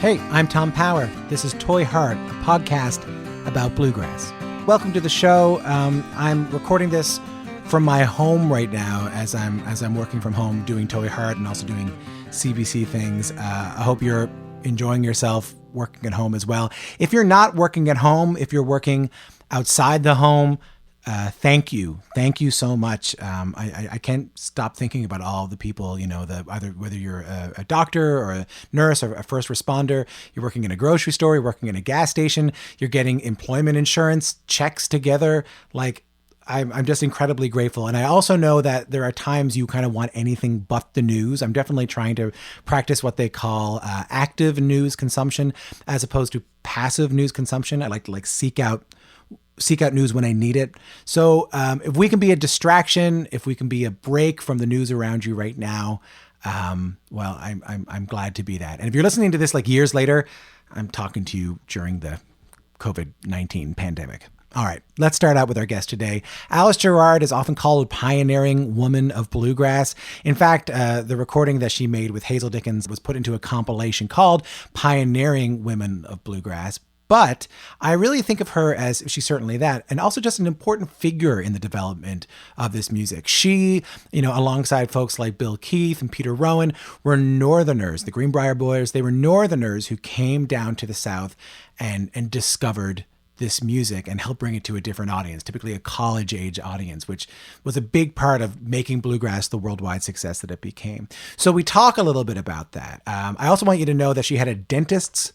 Hey, I'm Tom Power. This is Toy Heart, a podcast about bluegrass. Welcome to the show. I'm recording this from my home right now as I'm working from home doing Toy Heart and also doing CBC things. I hope you're enjoying yourself working at home as well. If you're not working at home, if you're working outside the home, thank you. Thank you so much. I can't stop thinking about all the people, either whether you're a doctor or a nurse or a first responder, you're working in a grocery store, you're working in a gas station, you're getting employment insurance checks together. Like, I'm just incredibly grateful. And I also know that there are times you kind of want anything but the news. I'm definitely trying to practice what they call active news consumption as opposed to passive news consumption. I like to seek out news when I need it. So if we can be a distraction, if we can be a break from the news around you right now, well, I'm glad to be that. And if you're listening to this years later, I'm talking to you during the COVID-19 pandemic. All right, let's start out with our guest today. Alice Gerrard is often called a pioneering woman of bluegrass. In fact, the recording that she made with Hazel Dickens was put into a compilation called Pioneering Women of Bluegrass. But I really think of her as, she's certainly that, and also just an important figure in the development of this music. She, alongside folks like Bill Keith and Peter Rowan, were Northerners, the Greenbrier Boys. They were Northerners who came down to the South and discovered this music and helped bring it to a different audience, typically a college-age audience, which was a big part of making bluegrass the worldwide success that it became. So we talk a little bit about that. I also want you to know that she had a dentist's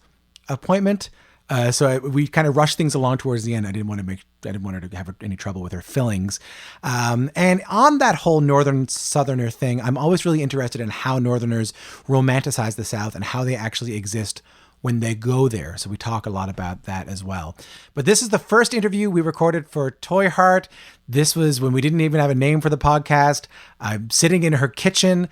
appointment. We kind of rushed things along towards the end. I didn't want her to have any trouble with her fillings. And on that whole Northern Southerner thing, I'm always really interested in how Northerners romanticize the South and how they actually exist when they go there. So we talk a lot about that as well. But this is the first interview we recorded for Toy Heart. This was when we didn't even have a name for the podcast. I'm sitting in her kitchen,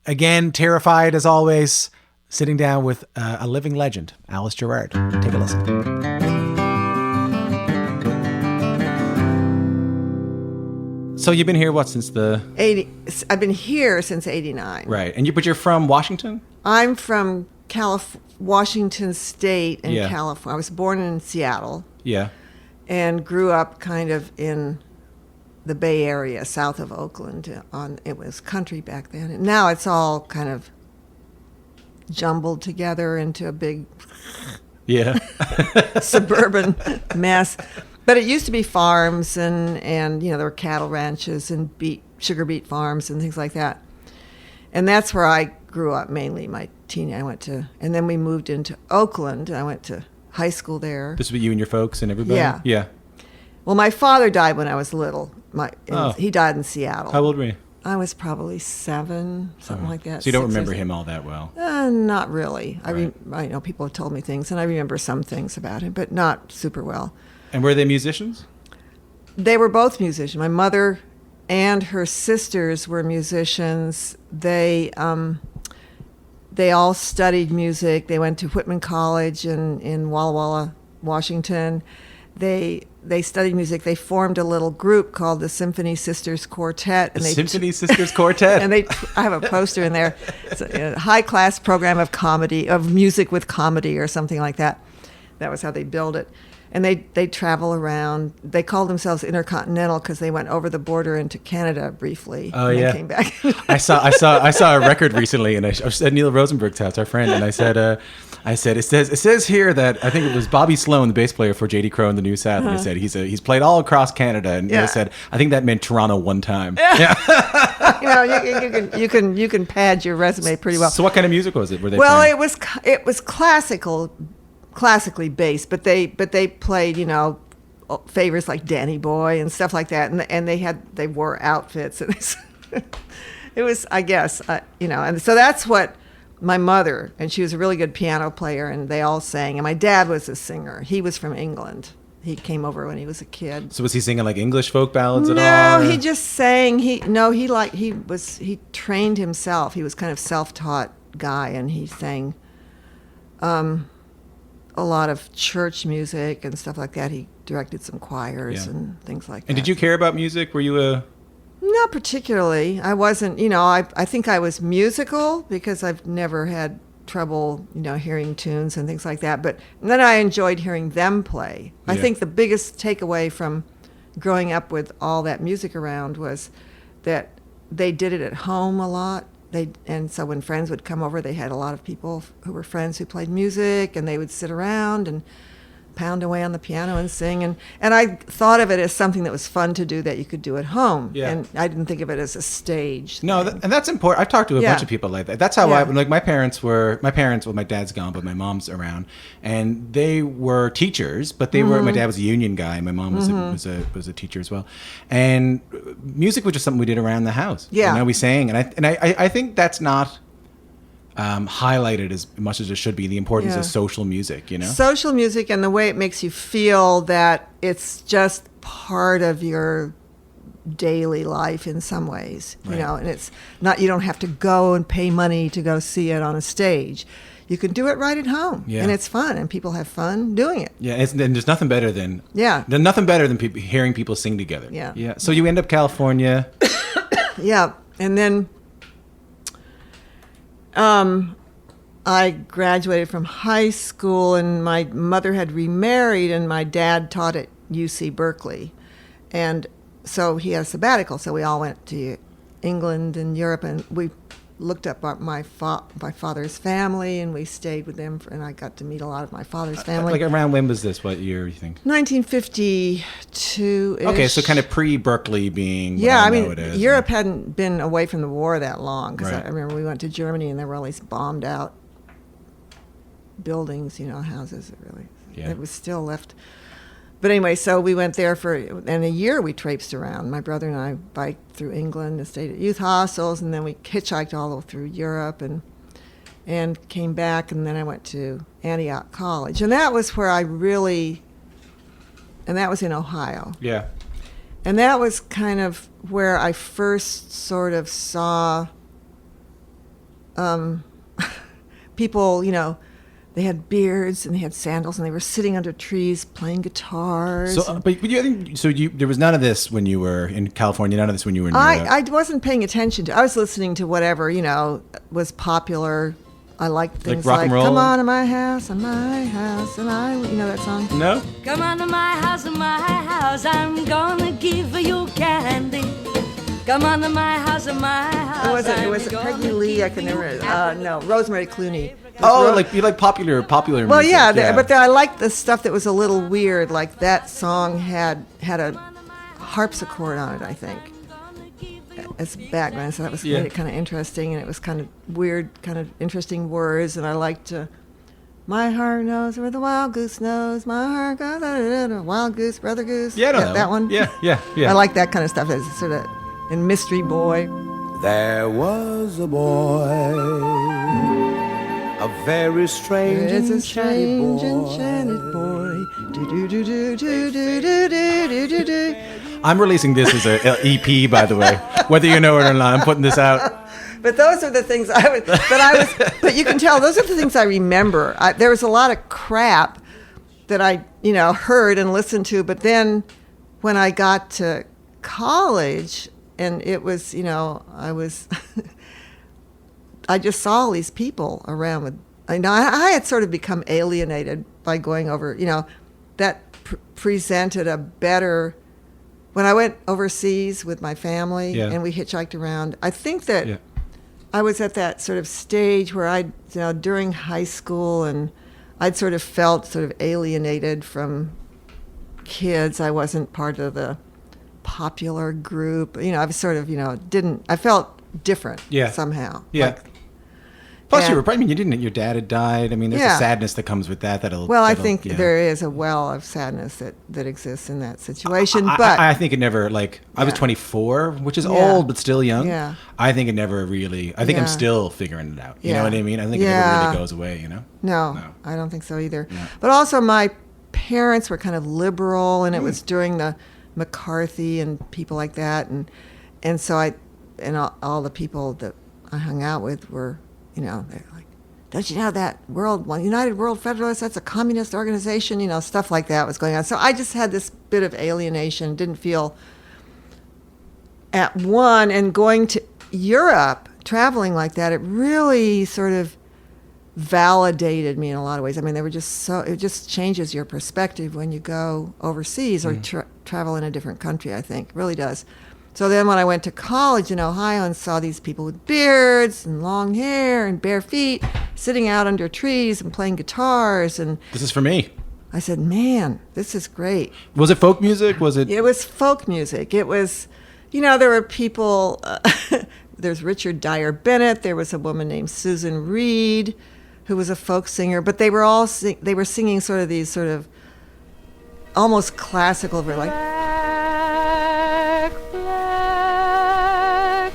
again, terrified as always, sitting down with a living legend, Alice Gerrard. Take a listen. So you've been here, since the... I've been here since 89. Right. But you're from Washington? I'm from Washington State in California. I was born in Seattle. Yeah. And grew up kind of in the Bay Area, south of Oakland. It was country back then. And now it's all kind of jumbled together into a big suburban mess. But it used to be farms and there were cattle ranches and sugar beet farms and things like that. And that's where I grew up mainly. And then we moved into Oakland. I went to high school there. This was you and your folks and everybody? Yeah. Yeah. Well, my father died when I was little. He died in Seattle. How old were you? I was probably 7, something like that. So you don't remember him all that well? Not really. Right. I know people have told me things, and I remember some things about him, but not super well. And were they musicians? They were both musicians. My mother and her sisters were musicians. They all studied music. They went to Whitman College in Walla Walla, Washington. They studied music. They formed a little group called the Symphony Sisters Quartet. And Symphony Sisters Quartet. And I have a poster in there. It's a high-class program of music with comedy or something like that. That was how they billed it. And they travel around. They called themselves Intercontinental because they went over the border into Canada briefly. Oh, and yeah. Came back. I saw a record recently, and I was at Neil Rosenberg's house, our friend, and I said, it says here that I think it was Bobby Sloan, the bass player for J.D. Crowe in the New South, and he said he's played all across Canada, and I said I think that meant Toronto one time. Yeah. You can pad your resume pretty well. So what kind of music was it? Were they playing? It was classically based, but they played favorites like Danny Boy and stuff like that, and they wore outfits, and it was I guess and so that's what my mother, and she was a really good piano player, and they all sang, and my dad was a singer. He was from England. He came over when he was a kid. So was he singing English folk ballads at all? No, he just sang. He trained himself. He was kind of self-taught guy, and he sang a lot of church music and stuff like that. He directed some choirs and things like that. And did you care about music? Were you a... Not particularly. I wasn't, I think I was musical because I've never had trouble, hearing tunes and things like that. But then I enjoyed hearing them play. I Yeah. think the biggest takeaway from growing up with all that music around was that they did it at home a lot. And so when friends would come over, they had a lot of people who were friends who played music, and they would sit around and pound away on the piano and sing. And I thought of it as something that was fun to do that you could do at home. Yeah. And I didn't think of it as a stage. No, and that's important. I've talked to a Yeah. bunch of people like that. That's how Yeah. my parents, well, my dad's gone, but my mom's around, and they were teachers, but they were, my dad was a union guy, and my mom was a teacher as well. And music was just something we did around the house. Yeah. We sang, and I think that's not highlighted as much as it should be, the importance Yeah. of social music, Social music and the way it makes you feel that it's just part of your daily life in some ways, Right. and it's not, you don't have to go and pay money to go see it on a stage. You can do it right at home, Yeah. and it's fun, and people have fun doing it. Yeah, and there's nothing better than hearing people sing together. Yeah. Yeah. So you end up California. Yeah, and then I graduated from high school, and my mother had remarried, and my dad taught at UC Berkeley, and so he had a sabbatical. So we all went to England and Europe, and we looked up my father's family, and we stayed with them, and I got to meet a lot of my father's family. Like around when was this? What year, you think? 1952-ish. Okay, so kind of pre-Berkeley being what Yeah, I I know mean, it is. Europe hadn't been away from the war that long, because Right. I remember we went to Germany, and there were all these bombed out buildings, houses. Yeah. It was still left. But anyway, so we went there and a year we traipsed around. My brother and I biked through England and stayed at youth hostels, and then we hitchhiked all through Europe and came back, and then I went to Antioch College. And that was where and that was in Ohio. Yeah. And that was kind of where I first sort of saw people, they had beards and they had sandals, and they were sitting under trees playing guitars. So, but you think there was none of this when you were in California. None of this when you were in Europe. I wasn't paying attention to. I was listening to whatever was popular. I liked things rock and roll? "Come on to my house, and I." That song. No. Come on to my house, I'm gonna give you candy. Come on to my house, It was Peggy Lee. I can never. No, Rosemary Clooney. Oh, you like popular Well, music. yeah, but I liked the stuff that was a little weird. Like that song had a harpsichord on it, I think, as background. So that was made it kind of interesting, and it was kind of weird, kind of interesting words. And I liked "My heart knows where the wild goose knows. My heart goes wild goose, brother goose." Yeah, I know that one. Yeah. I like that kind of stuff. It's sort of and Mystery Boy. There was a boy, a very strange, It's a enchanted strange enchanted boy. Do-do-do-do-do-do-do-do-do. I'm releasing this as an EP, by the way. Whether you know it or not, I'm putting this out. But those are the things but you can tell those are the things I remember. There was a lot of crap that I, heard and listened to, but then when I got to college, and it was, I just saw all these people around with, I had sort of become alienated by going over, that presented a better, when I went overseas with my family and we hitchhiked around, I think that I was at that sort of stage where during high school, and I'd sort of felt sort of alienated from kids. I wasn't part of the popular group. I was sort of, I felt different somehow. Yeah. Plus, you didn't. Your dad had died. I mean, there's a sadness that comes with that. I think there is a well of sadness that exists in that situation. But I think it never, I was 24, which is old but still young. Yeah. I think it never really. I think I'm still figuring it out. You know what I mean? I think it never really goes away. No, I don't think so either. No. But also, my parents were kind of liberal, and it was during the McCarthy and people like that, and so all the people that I hung out with were. They're like, don't you know that United World Federalists, that's a communist organization, stuff like that was going on. So I just had this bit of alienation, didn't feel at one, and going to Europe, traveling like that, it really sort of validated me in a lot of ways. I mean, they were just it just changes your perspective when you go overseas or travel in a different country, I think. It really does. So then when I went to college in Ohio and saw these people with beards and long hair and bare feet sitting out under trees and playing guitars, and This is for me. I said, man, this is great. Was it folk music? Was it? It was folk music. It was, there were people, there's Richard Dyer Bennett, there was a woman named Susan Reed, who was a folk singer, but they were all they were singing sort of these sort of almost classical, like Black, black,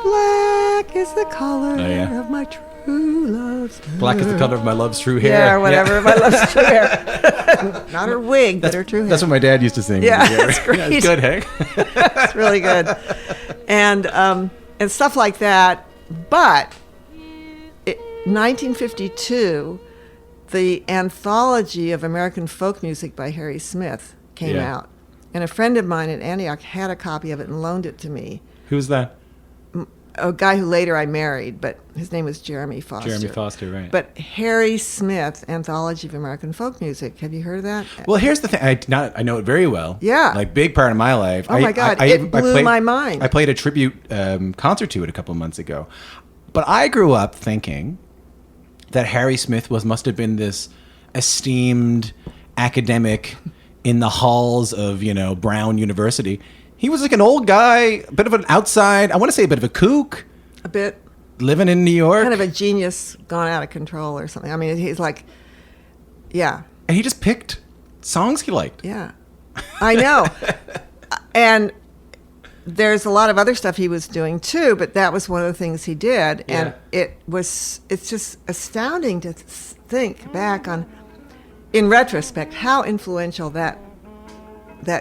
black is the color of my true love's hair. Black is the color of my love's true hair. Yeah, or whatever, my love's true hair. Not her wig, but her true hair. That's what my dad used to sing. Yeah, that's great. Yeah, it's good, hey? It's really good. And stuff like that. But 1952, the anthology of American folk music by Harry Smith came out. And a friend of mine at Antioch had a copy of it and loaned it to me. Who's that? A guy who later I married, but his name was Jeremy Foster. Jeremy Foster, right. But Harry Smith, Anthology of American Folk Music. Have you heard of that? Well, here's the thing. I know it very well. Yeah. Like, big part of my life. Oh, my God. It blew my mind. I played a tribute concert to it a couple of months ago. But I grew up thinking that Harry Smith must have been this esteemed academic in the halls of, Brown University. He was like an old guy, a bit of an outside, I want to say a bit of a kook. A bit. Living in New York. Kind of a genius gone out of control or something. I mean, he's like, yeah. And he just picked songs he liked. Yeah. I know. And there's a lot of other stuff he was doing too, but that was one of the things he did. And it's just astounding to think back on, in retrospect, how influential that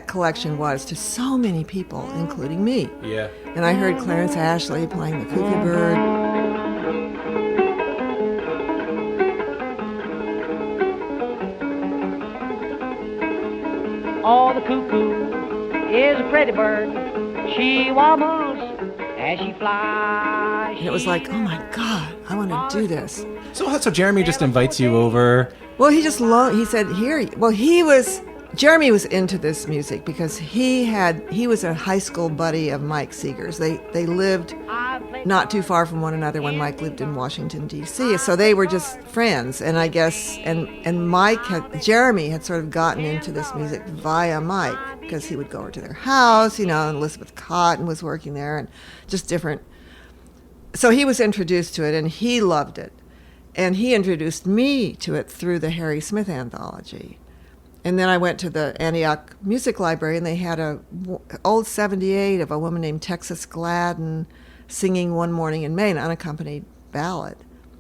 collection was to so many people, including me. Yeah. And I heard Clarence Ashley playing the Cuckoo Bird. Oh, the cuckoo is a pretty bird. She wobbles as she flies. And it was like, oh my God, I want to do this. So Jeremy just invites you over. Well, he said, here, Jeremy was into this music because he was a high school buddy of Mike Seeger's. They lived not too far from one another when Mike lived in Washington, D.C. So they were just friends. And I guess, and Jeremy had sort of gotten into this music via Mike because he would go over to their house, and Elizabeth Cotton was working there and just different. So he was introduced to it and he loved it. And he introduced me to it through the Harry Smith anthology. And then I went to the Antioch Music Library, and they had a old 78 of a woman named Texas Gladden singing One Morning in May, an unaccompanied ballad.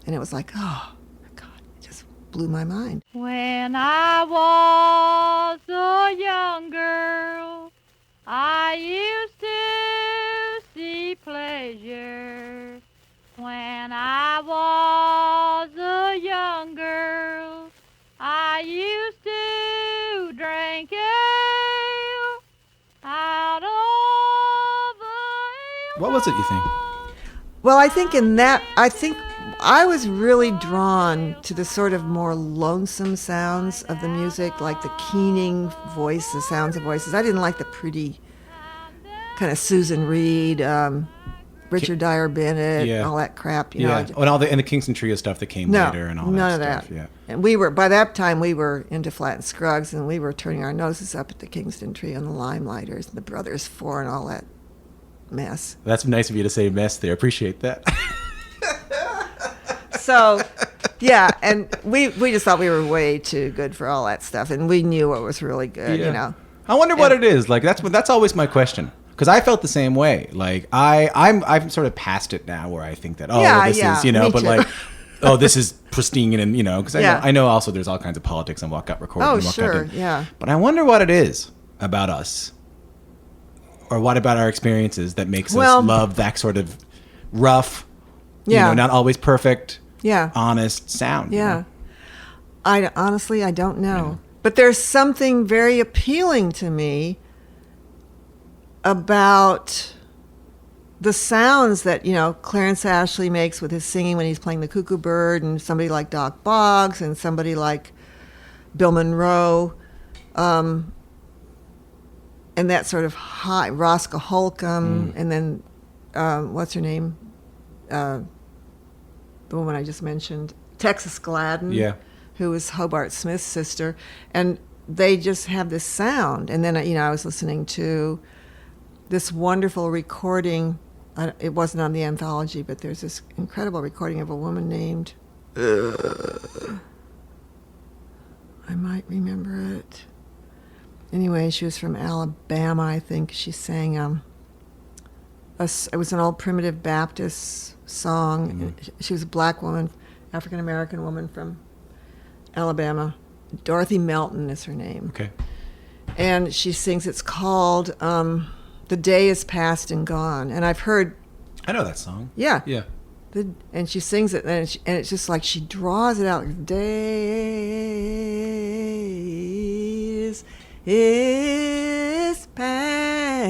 And it was like, oh, my God, it just blew my mind. When I was a young girl, I used to see pleasure. When I was a young girl, I used to drink ale out of a... What was it, you think? Well, I think I was really drawn to the sort of more lonesome sounds of the music, like the keening voice, the sounds of voices. I didn't like the pretty kind of Susan Reed, Richard Dyer Bennett, all that crap. You know. And the Kingston Trio stuff that came later and all none that of stuff. that. Yeah. And by that time we were into Flat and Scruggs, and we were turning our noses up at the Kingston Trio and the Limelighters and the Brothers Four and all that mess. That's nice of you to say mess there. Appreciate that. So, yeah, and we just thought we were way too good for all that stuff, and we knew what was really good, I wonder what it is. Like that's always my question. Because I felt the same way. Like I'm sort of past it now, where I think that this is me but too. like this is pristine and because I know also there's all kinds of politics on what got recorded. Oh, and what sure, got done. yeah. But I wonder what it is about us, or what about our experiences that makes us love that sort of rough, not always perfect, honest sound. Yeah, I honestly don't know, but there's something very appealing to me about the sounds that, Clarence Ashley makes with his singing when he's playing the cuckoo bird, and somebody like Doc Boggs and somebody like Bill Monroe, and that sort of high, Roscoe Holcomb, and then, what's her name? The woman I just mentioned, Texas Gladden, who was Hobart Smith's sister. And they just have this sound. And then, I was listening to this wonderful recording. It wasn't on the anthology, but there's this incredible recording of a woman named, I might remember it. Anyway, she was from Alabama, I think. She sang, it was an old primitive Baptist song. She was a black woman, African-American woman from Alabama. Dorothy Melton is her name. Okay. And she sings, it's called The Day Is Past and Gone. And I've heard... I know that song. Yeah. Yeah. And she sings it, and it's just like she draws it out. Like, the day is past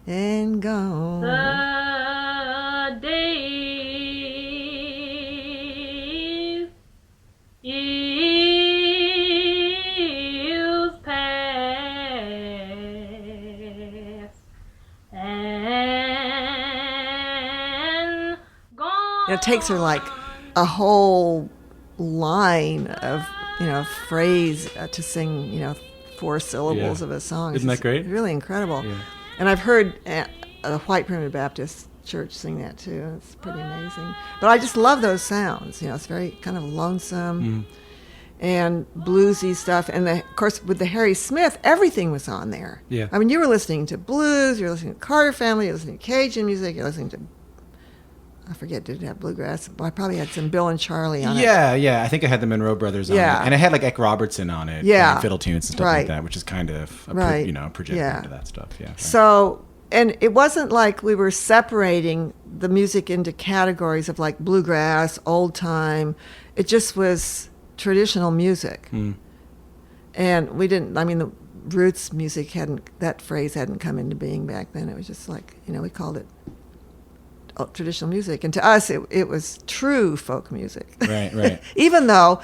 and gone. The day is past and gone. It takes her like a whole line of, phrase to sing, 4 syllables of a song. Isn't that great? It's really incredible. Yeah. And I've heard a white primitive Baptist church sing that too. It's pretty amazing. But I just love those sounds. It's very kind of lonesome and bluesy stuff. And of course, with the Harry Smith, everything was on there. Yeah. I mean, you were listening to blues, you were listening to Carter Family, you were listening to Cajun music, you were listening to, I forget, did it have bluegrass? Well, I probably had some Bill and Charlie on it. Yeah. I think it had the Monroe Brothers on it. And it had like Eck Robertson on it. Yeah. And fiddle tunes and stuff like that, which is kind of, projecting into that stuff. Yeah. Right. So, and it wasn't like we were separating the music into categories of like bluegrass, old time. It just was traditional music. And we didn't, the roots music that phrase hadn't come into being back then. It was just like, we called it traditional music. And to us, it was true folk music. Right. Even though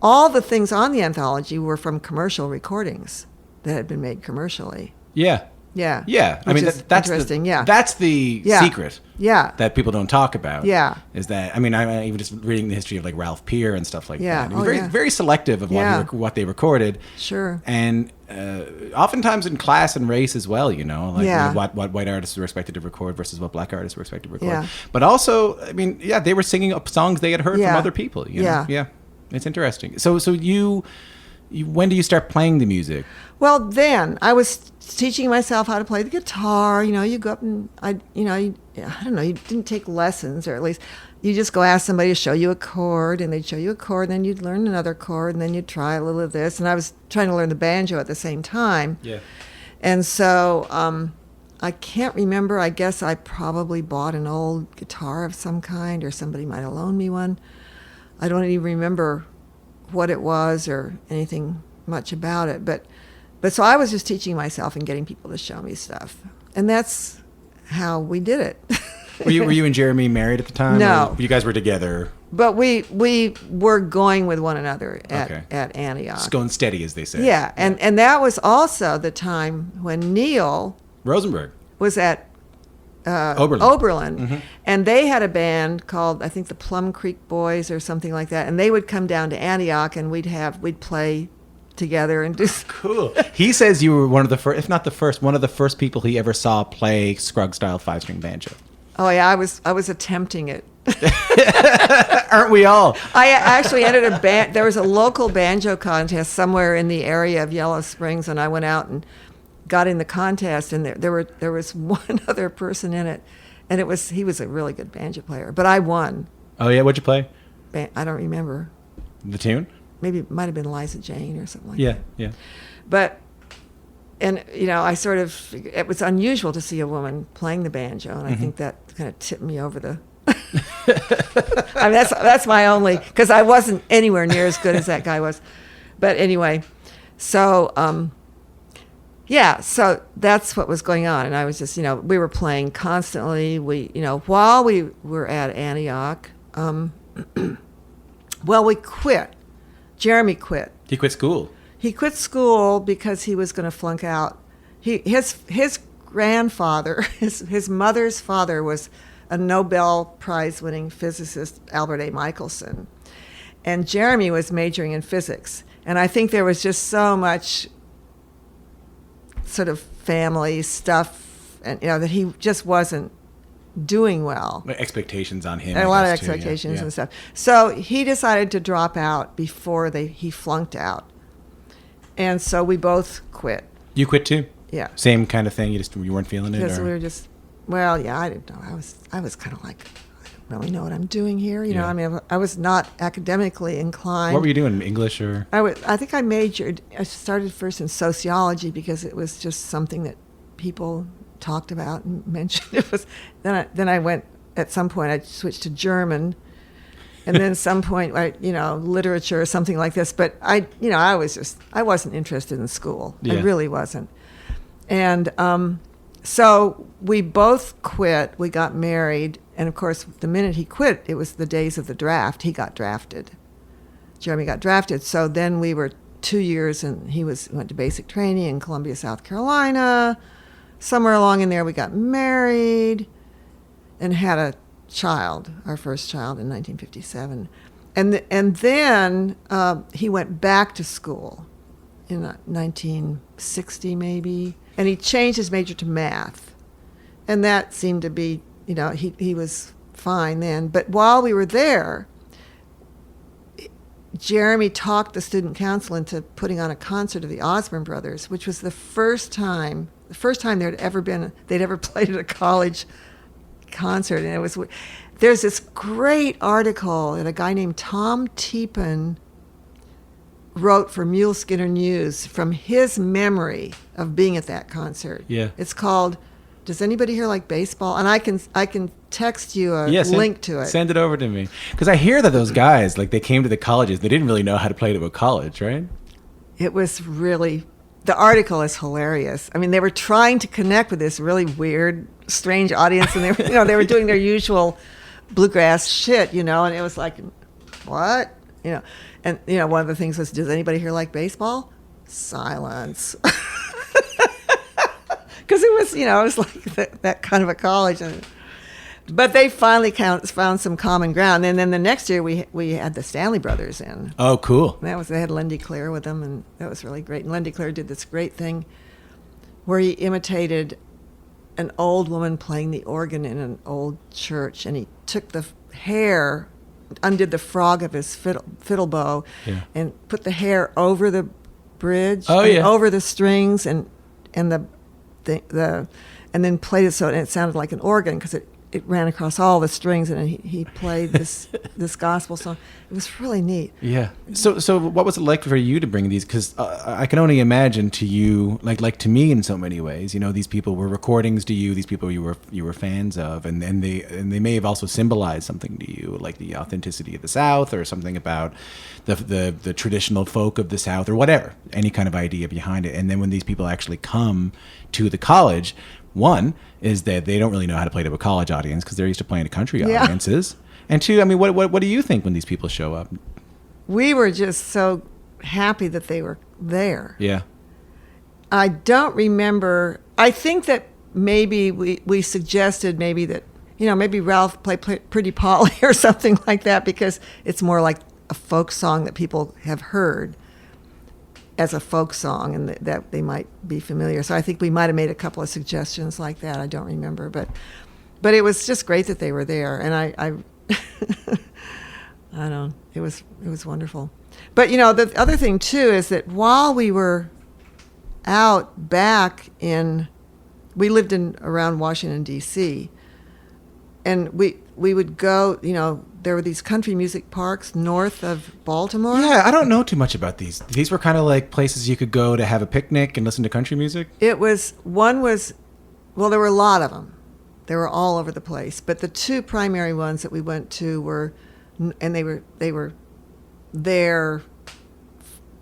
all the things on the anthology were from commercial recordings that had been made commercially. Yeah. Yeah. Yeah. That's interesting. That's the secret. Yeah. That people don't talk about. Yeah. Is that, I'm even just reading the history of like Ralph Peer and stuff like that. Very selective of what they recorded. Sure. And oftentimes in class and race as well, what white artists were expected to record versus what black artists were expected to record. Yeah. But also, they were singing up songs they had heard from other people. You know? Yeah. It's interesting. So you, when do you start playing the music? Well, then I was teaching myself how to play the guitar. You go up and I don't know, you didn't take lessons, or at least you just go ask somebody to show you a chord, and they'd show you a chord, and then you'd learn another chord, and then you'd try a little of this. And I was trying to learn the banjo at the same time. Yeah. And so I can't remember. I guess I probably bought an old guitar of some kind, or somebody might have loaned me one. I don't even remember what it was or anything much about it, but so I was just teaching myself and getting people to show me stuff, and that's how we did it. Were you and Jeremy married at the time? No, you guys were together. But we were going with one another at Antioch. Just going steady, as they say. Yeah, and that was also the time when Neil Rosenberg was at Oberlin. And they had a band called, I think, the Plum Creek Boys or something like that, and they would come down to Antioch, and we'd play together and do cool. He says you were one of the first, if not the first, one of the first people he ever saw play Scruggs style 5-string banjo. Oh yeah, I was attempting it. Aren't we all? I actually entered a band. There was a local banjo contest somewhere in the area of Yellow Springs, and I went out and got in the contest, and there was one other person in it, and he was a really good banjo player, but I won. Oh yeah, what'd you play? I don't remember. The tune? Maybe it might have been Liza Jane or something like that. Yeah. But, and it was unusual to see a woman playing the banjo, and I think that kind of tipped me over the. That's my only, because I wasn't anywhere near as good as that guy was. But anyway, so yeah, so that's what was going on. And I was just, we were playing constantly. While we were at Antioch, well, we quit. Jeremy quit. He quit school. He quit school because he was going to flunk out. His grandfather, his mother's father, was a Nobel Prize-winning physicist, Albert A. Michelson. And Jeremy was majoring in physics. And I think there was just so much sort of family stuff, and that he just wasn't doing well. Expectations on him. And a lot of expectations and stuff. So he decided to drop out before he flunked out. And so we both quit. You quit too? Yeah. Same kind of thing? You weren't feeling it? Because we were just, I didn't know. I was kind of like, I don't really know what I'm doing here. You know, I mean, I was not academically inclined. What were you doing, English or? I think I started first in sociology because it was just something that people talked about and mentioned. Then I went, at some point I switched to German, and then some point literature or something like this. But I wasn't interested in school. I really wasn't. And so we both quit. We got married, and of course the minute he quit, it was the days of the draft. He got drafted. Jeremy got drafted. So then we were 2 years, and he went to basic training in Columbia, South Carolina. Somewhere along in there, we got married and had a child, our first child, in 1957. And then he went back to school in 1960 maybe, and he changed his major to math. And that seemed to be, he was fine then. But while we were there, Jeremy talked the student council into putting on a concert of the Osborne Brothers, which was the first time they'd ever played at a college concert. And there's this great article that a guy named Tom Teepin wrote for Mule Skinner News from his memory of being at that concert. Yeah. It's called "Does Anybody Here Like Baseball?" And I can text you a link to it. Send it over to me. Because I hear that those guys, they came to the colleges, they didn't really know how to play to a college, right? It was really, the article is hilarious. I mean, they were trying to connect with this really weird, strange audience, and they were doing their usual bluegrass shit, and it was like, what? And one of the things was, does anybody here like baseball? Silence. Because it was like that kind of a college. But they finally found some common ground. And then the next year we had the Stanley Brothers in. Oh, cool. And they had Lindy Clare with them, and that was really great. And Lindy Clare did this great thing where he imitated an old woman playing the organ in an old church, and he took the hair, undid the frog of his fiddle bow, and put the hair over the bridge, over the strings, and then played it so it sounded like an organ because it ran across all the strings, and he played this gospel song. It was really neat. Yeah. So what was it like for you to bring these? Because I can only imagine to you, like to me in so many ways, these people were recordings to you, these people you were fans of, and they may have also symbolized something to you, like the authenticity of the South, or something about the traditional folk of the South, or whatever, any kind of idea behind it. And then when these people actually come to the college, one is that they don't really know how to play to a college audience because they're used to playing to country audiences. And two, I mean, what do you think when these people show up? We were just so happy that they were there. Yeah. I don't remember. I think that maybe we suggested maybe that, maybe Ralph play Pretty Polly or something like that, because it's more like a folk song that people have heard as a folk song, and that they might be familiar. So I think we might have made a couple of suggestions like that. I don't remember, but it was just great that they were there, and I I don't. It was wonderful. But the other thing too is that while we were out back we lived around Washington D.C., and we would go. There were these country music parks north of Baltimore. Yeah, I don't know too much about these. These were kind of like places you could go to have a picnic and listen to country music? There were a lot of them. They were all over the place. But the two primary ones that we went to were, and they were there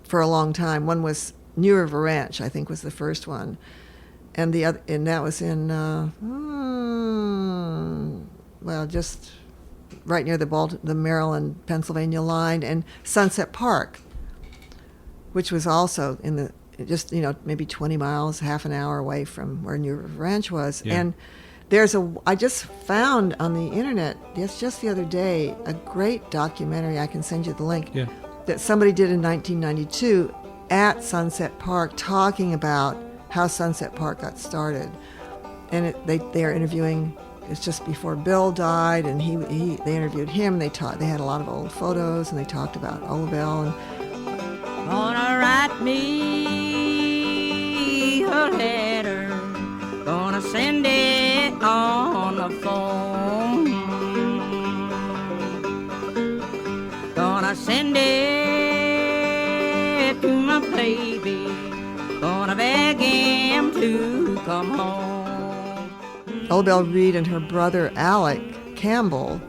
for a long time. One was New River Ranch, I think, was the first one, and that was in just right near the Maryland Pennsylvania line, and Sunset Park, which was also in the just maybe 20 miles, half an hour away from where New River Ranch was. Yeah. And I just found on the internet just the other day a great documentary. I can send you the link. Yeah. That somebody did in 1992 at Sunset Park, talking about how Sunset Park got started. And they are interviewing. It's just before Bill died, and they interviewed him. They had a lot of old photos, and they talked about Olabelle. And gonna write me a letter, gonna send it on the phone, gonna send it to my baby, gonna beg him to come home. Olabelle Reed and her brother Alec Campbell,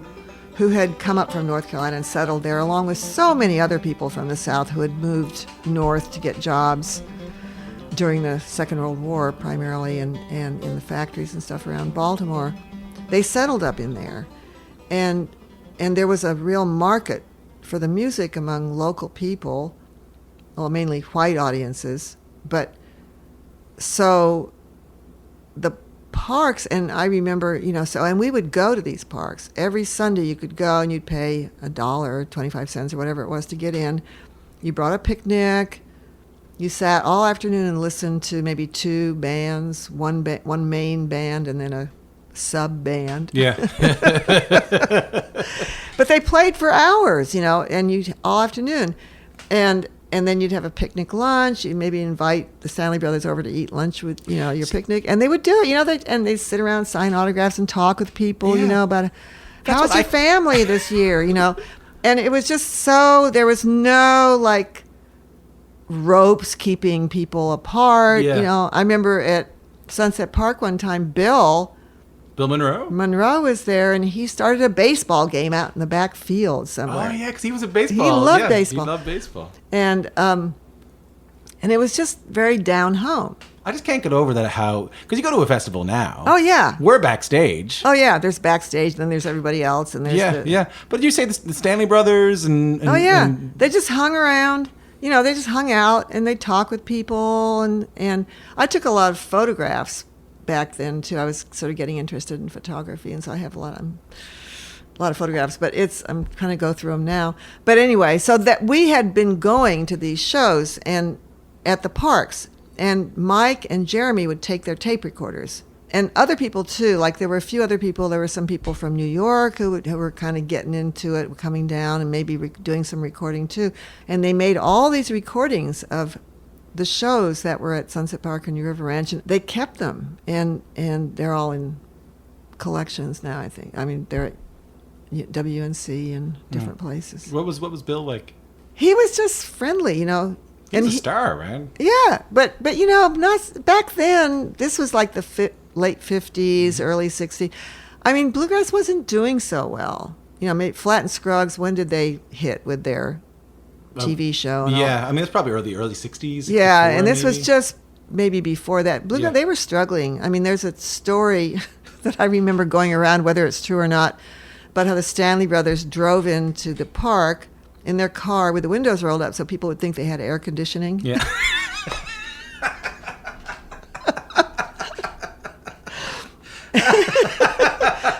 who had come up from North Carolina and settled there, along with so many other people from the South who had moved north to get jobs during the Second World War, primarily, and in the factories and stuff around Baltimore. They settled up in there, and there was a real market for the music among local people, well, mainly white audiences. But so the parks, and I remember, and we would go to these parks. Every Sunday you could go and you'd pay $1, 25 cents or whatever it was to get in. You brought a picnic. You sat all afternoon and listened to maybe two bands, one main band and then a sub band. Yeah. But they played for hours, and all afternoon. And then you'd have a picnic lunch. You'd maybe invite the Stanley Brothers over to eat lunch with, your picnic. And they would do it, and they'd sit around, sign autographs, and talk with people, about how's your family this year, And it was just there was no, ropes keeping people apart. Yeah. I remember at Sunset Park one time, Bill Monroe was there, and he started a baseball game out in the back field somewhere. Oh, yeah, because he was a baseball. He loved baseball. He loved baseball. And it was just very down home. I just can't get over that because you go to a festival now. Oh, yeah. We're backstage. Oh, yeah, there's backstage, then there's everybody else. And there's Yeah. But you say the Stanley Brothers and oh, yeah. and they just hung around. They just hung out, and they talked with people. And I took a lot of photographs back then too. I was sort of getting interested in photography, and so I have a lot of photographs. But I'm kind of go through them now. But anyway, so that we had been going to these shows and at the parks, and Mike and Jeremy would take their tape recorders, and other people too. There were a few other people. There were some people from New York who were kind of getting into it, coming down, and maybe doing some recording too. And they made all these recordings of the shows that were at Sunset Park and New River Ranch, and they kept them, and they're all in collections now, I think. I mean, they're at WNC and different places. What was Bill like? He was just friendly, He's a star, right? Yeah, but not back then. This was like the late 50s, early 60s. I mean, bluegrass wasn't doing so well. Maybe Flat and Scruggs. When did they hit with their TV show? And yeah, all? I mean, it's probably early 60s. Yeah, and this maybe. was just maybe before that. Bluegrass, They were struggling. I mean, there's a story that I remember going around, whether it's true or not, about how the Stanley Brothers drove into the park in their car with the windows rolled up so people would think they had air conditioning. Yeah.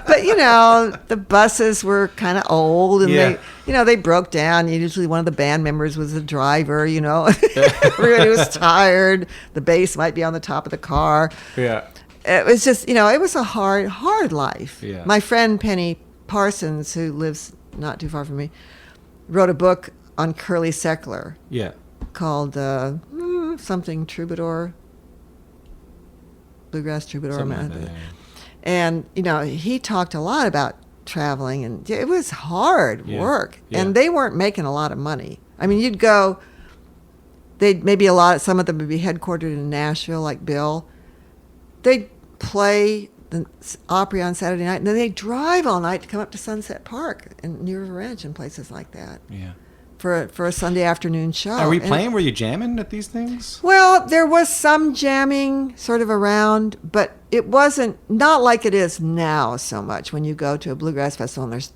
But the buses were kind of old, and they broke down. Usually one of the band members was the driver. Everybody was tired. The bass might be on the top of the car. Yeah. It was just it was a hard life. Yeah. My friend Penny Parsons, who lives not too far from me, wrote a book on Curly Seckler. Yeah. Called something Troubadour, Bluegrass Troubadour. Something like that, yeah. And, he talked a lot about traveling, and it was hard work. Yeah. And they weren't making a lot of money. I mean, you'd go, some of them would be headquartered in Nashville, like Bill. They'd play the Opry on Saturday night, and then they'd drive all night to come up to Sunset Park and New River Ranch and places like that. Yeah. for a Sunday afternoon show. Are we playing? Were you jamming at these things? Well, there was some jamming sort of around, but it wasn't not like it is now so much when you go to a bluegrass festival and there's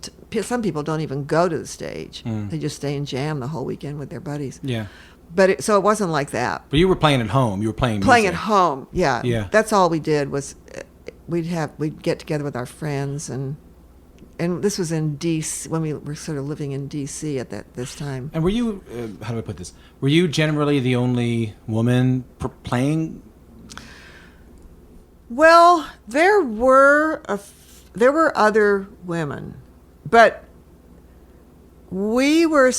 some people don't even go to the stage. They just stay and jam the whole weekend with their buddies. Yeah. But so it wasn't like that. But you were playing at home. You were playing Playing music. at home, yeah. Yeah. That's all we did was we'd get together with our friends and this was in D.C. when we were sort of living in D.C. at this time. And were you, how do I put this? Were you generally the only woman playing? Well, there were other women, but we were.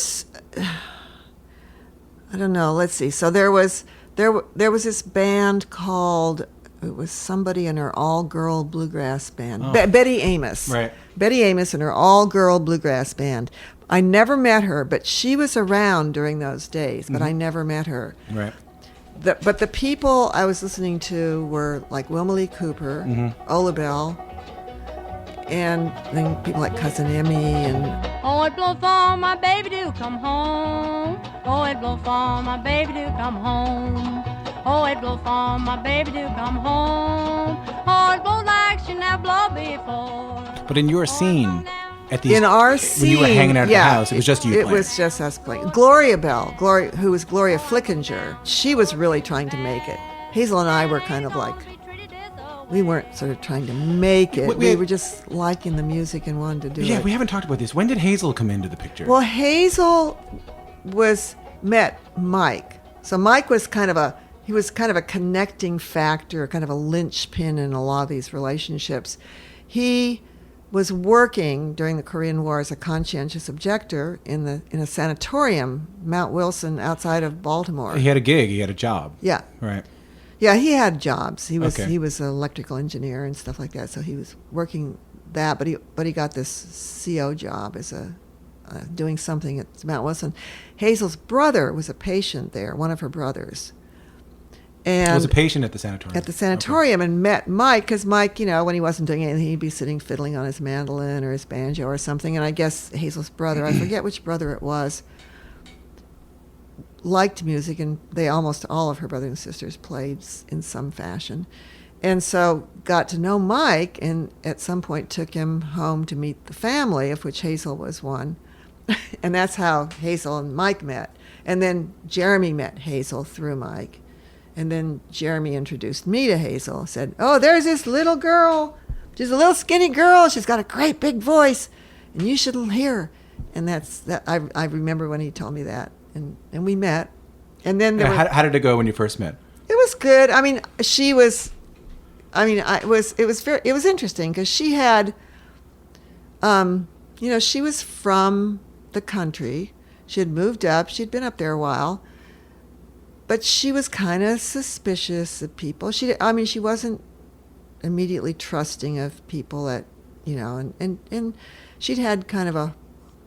I don't know. Let's see. So there was this band called. It was somebody in her all-girl bluegrass band. Oh. Betty Amos. Right. Betty Amos and her all-girl bluegrass band. I never met her, but she was around during those days, but I never met her. Right. But the people I was listening to were like Wilma Lee Cooper, Ola Bell, and then people like Cousin Emmy and... Oh, it blow for my baby to come home. Oh, it blow for my baby to come home. Oh, it blow for my baby to come home. Oh, it blow like she never blow before. But in your scene, at these, In our scene, when you were hanging out at the house, it was just you It playing. was just us playing. Gloria Bell, who was Gloria Flickinger, she was really trying to make it. Hazel and I were kind of like, we weren't sort of trying to make it. We were just liking the music and wanted to do it. Yeah, we haven't talked about this. When did Hazel come into the picture? Well, Hazel met Mike. So Mike was kind of a connecting factor, kind of a linchpin in a lot of these relationships. He was working during the Korean War as a conscientious objector in a sanatorium, Mount Wilson, outside of Baltimore. He had a gig. He had a job. Yeah. Right. Yeah, he had jobs. He was Okay. he was an electrical engineer and stuff like that. So he was working that, but he got this CO job as doing something at Mount Wilson. Hazel's brother was a patient there, one of her brothers. And was a patient at the sanatorium. At the sanatorium, and met Mike, because Mike, when he wasn't doing anything, he'd be sitting fiddling on his mandolin or his banjo or something. And I guess Hazel's brother, I forget which brother it was, liked music, and almost all of her brothers and sisters played in some fashion. And so got to know Mike, and at some point took him home to meet the family, of which Hazel was one. And that's how Hazel and Mike met. And then Jeremy met Hazel through Mike. And then Jeremy introduced me to Hazel, said, "Oh, there's this little girl. She's a little skinny girl. She's got a great big voice, and you should hear her." And I remember when he told me that. And we met. And then How did it go when you first met? it was good. I mean, it was interesting because she had, she was from the country. She had moved up. She'd been up there a while. But she was kind of suspicious of people. She wasn't immediately trusting of people and she'd had kind of a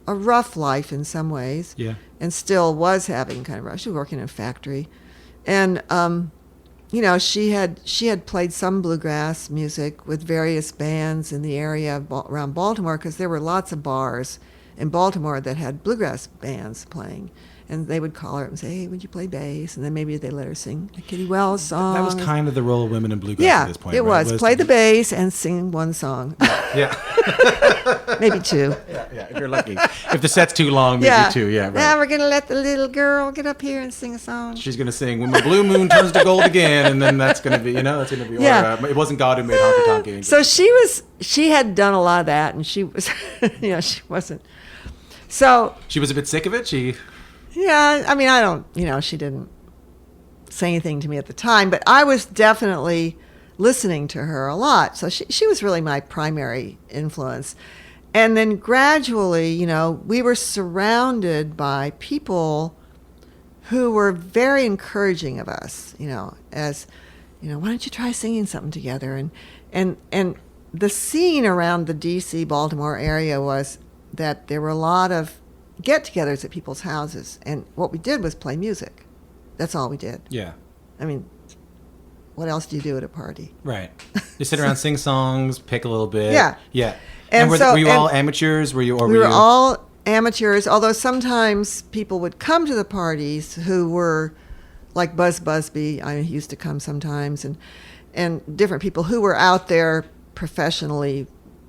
rough life in some ways. Yeah. And still was having kind of rough. She was working in a factory. And, she had played some bluegrass music with various bands in the area around Baltimore, because there were lots of bars in Baltimore that had bluegrass bands playing. And they would call her up and say, "Hey, would you play bass?" And then maybe they'd let her sing a Kitty Wells song. That was kind of the role of women in bluegrass at this point. Yeah, it right? was. Play the bass and sing one song. Yeah. Maybe two. Yeah, if you're lucky. If the set's too long, maybe two. Yeah, right. Now we're going to let the little girl get up here and sing a song. She's going to sing "When My Blue Moon Turns to Gold Again," and then that's going to be, that's going to be, Yeah. it wasn't God who made Honky Tonk Angel. So she had done a lot of that, and she was, she wasn't. So. She was a bit sick of it? Yeah, I mean, she didn't say anything to me at the time, but I was definitely listening to her a lot. So she was really my primary influence. And then gradually, we were surrounded by people who were very encouraging of us, as, why don't you try singing something together? And the scene around the D.C., Baltimore area was that there were a lot of get-togethers at people's houses, and what we did was play music. That's all we did. Yeah. I mean, what else do you do at a party? Right. You sit around, sing songs, pick a little bit. Yeah. Yeah. And were so- you all and amateurs? We were all amateurs, although sometimes people would come to the parties who were like Buzz Busby. He used to come sometimes, and different people who were out there professionally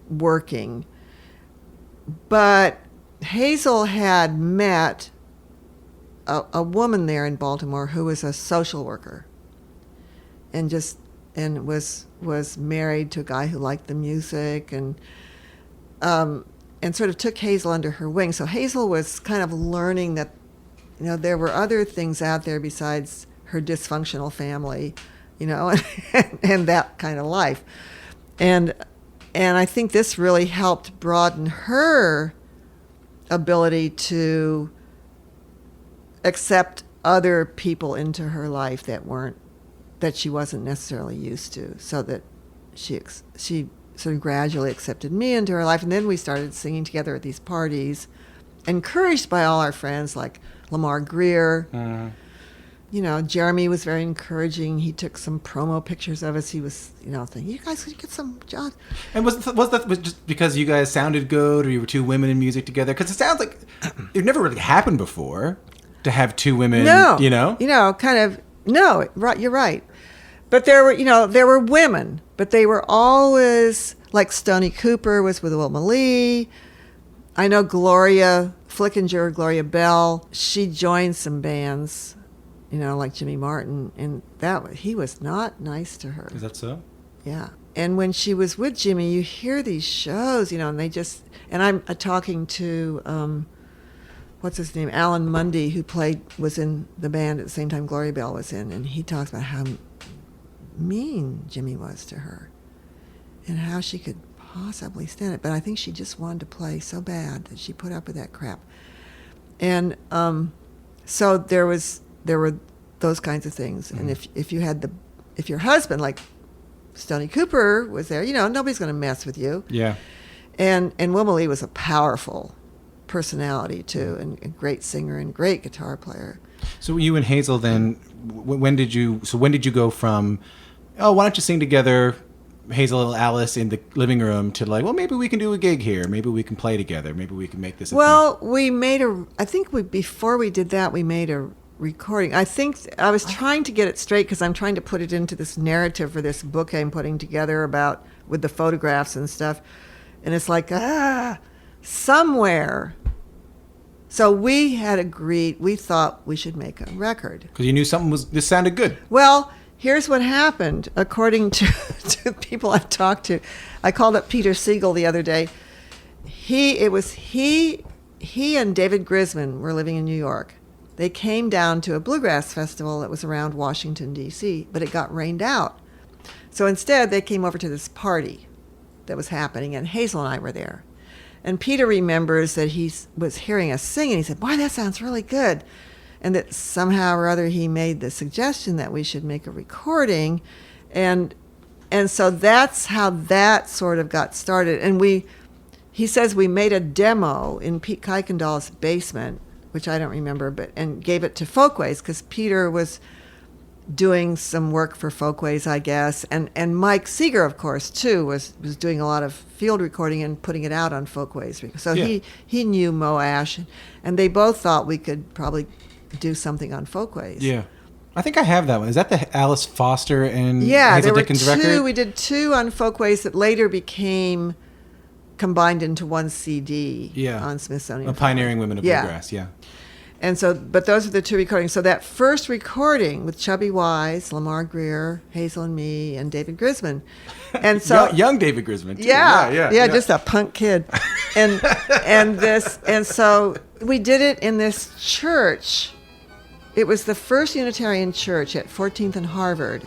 working. But Hazel had met a woman there in Baltimore who was a social worker, and was married to a guy who liked the music, and sort of took Hazel under her wing. So Hazel was kind of learning that, there were other things out there besides her dysfunctional family, and that kind of life. And I think this really helped broaden her ability to accept other people into her life that she wasn't necessarily used to, so that she sort of gradually accepted me into her life. And then we started singing together at these parties, encouraged by all our friends like Lamar Greer. Jeremy was very encouraging. He took some promo pictures of us. He was, thinking, you guys could get some jobs. And was that just because you guys sounded good, or you were two women in music together? Because it sounds like it never really happened before to have two women. No, right. You're right. But there were women, but they were always, like Stoney Cooper was with Wilma Lee. I know Gloria Flickinger, Gloria Bell, she joined some bands, like Jimmy Martin, and he was not nice to her. Is that so? Yeah. And when she was with Jimmy, you hear these shows, and I'm talking to, what's his name, Alan Mundy, was in the band at the same time Gloria Bell was in, and he talks about how mean Jimmy was to her and how she could possibly stand it. But I think she just wanted to play so bad that she put up with that crap. And so there were those kinds of things. And if your husband, like Stoney Cooper, was there, nobody's going to mess with you. Yeah. And Wilma Lee was a powerful personality too, and a great singer and great guitar player. So you and Hazel then, when did you go from, oh, why don't you sing together, Hazel and Alice in the living room, to like, well, maybe we can do a gig here, maybe we can play together, maybe we can make this a thing? Before we did that, we made a recording. I think I was trying to get it straight because I'm trying to put it into this narrative for this book I'm putting together with the photographs and stuff. And it's like, somewhere. So we had agreed, we thought we should make a record. Because you knew this sounded good. Well, here's what happened. According to people I've talked to, I called up Peter Siegel the other day. He and David Grisman were living in New York. They came down to a bluegrass festival that was around Washington, D.C., but it got rained out. So instead, they came over to this party that was happening, and Hazel and I were there. And Peter remembers that he was hearing us sing, and he said, boy, that sounds really good. And that somehow or other he made the suggestion that we should make a recording. And so that's how that sort of got started. And he says we made a demo in Pete Kuykendall's basement, which I don't remember, and gave it to Folkways, because Peter was doing some work for Folkways, I guess, and Mike Seeger, of course, too, was doing a lot of field recording and putting it out on Folkways. So yeah. he knew Mo Ash, and they both thought we could probably do something on Folkways. Yeah. I think I have that one. Is that the Alice Foster and Hazel Hazel Dickens record? We did two on Folkways that later became combined into one CD on Smithsonian. Pioneering Women of Bluegrass, yeah. And so, but those are the two recordings. So that first recording with Chubby Wise, Lamar Greer, Hazel and me, and David Grisman. And so young David Grisman too. Yeah, just a punk kid. And so we did it in this church. It was the first Unitarian church at 14th and Harvard.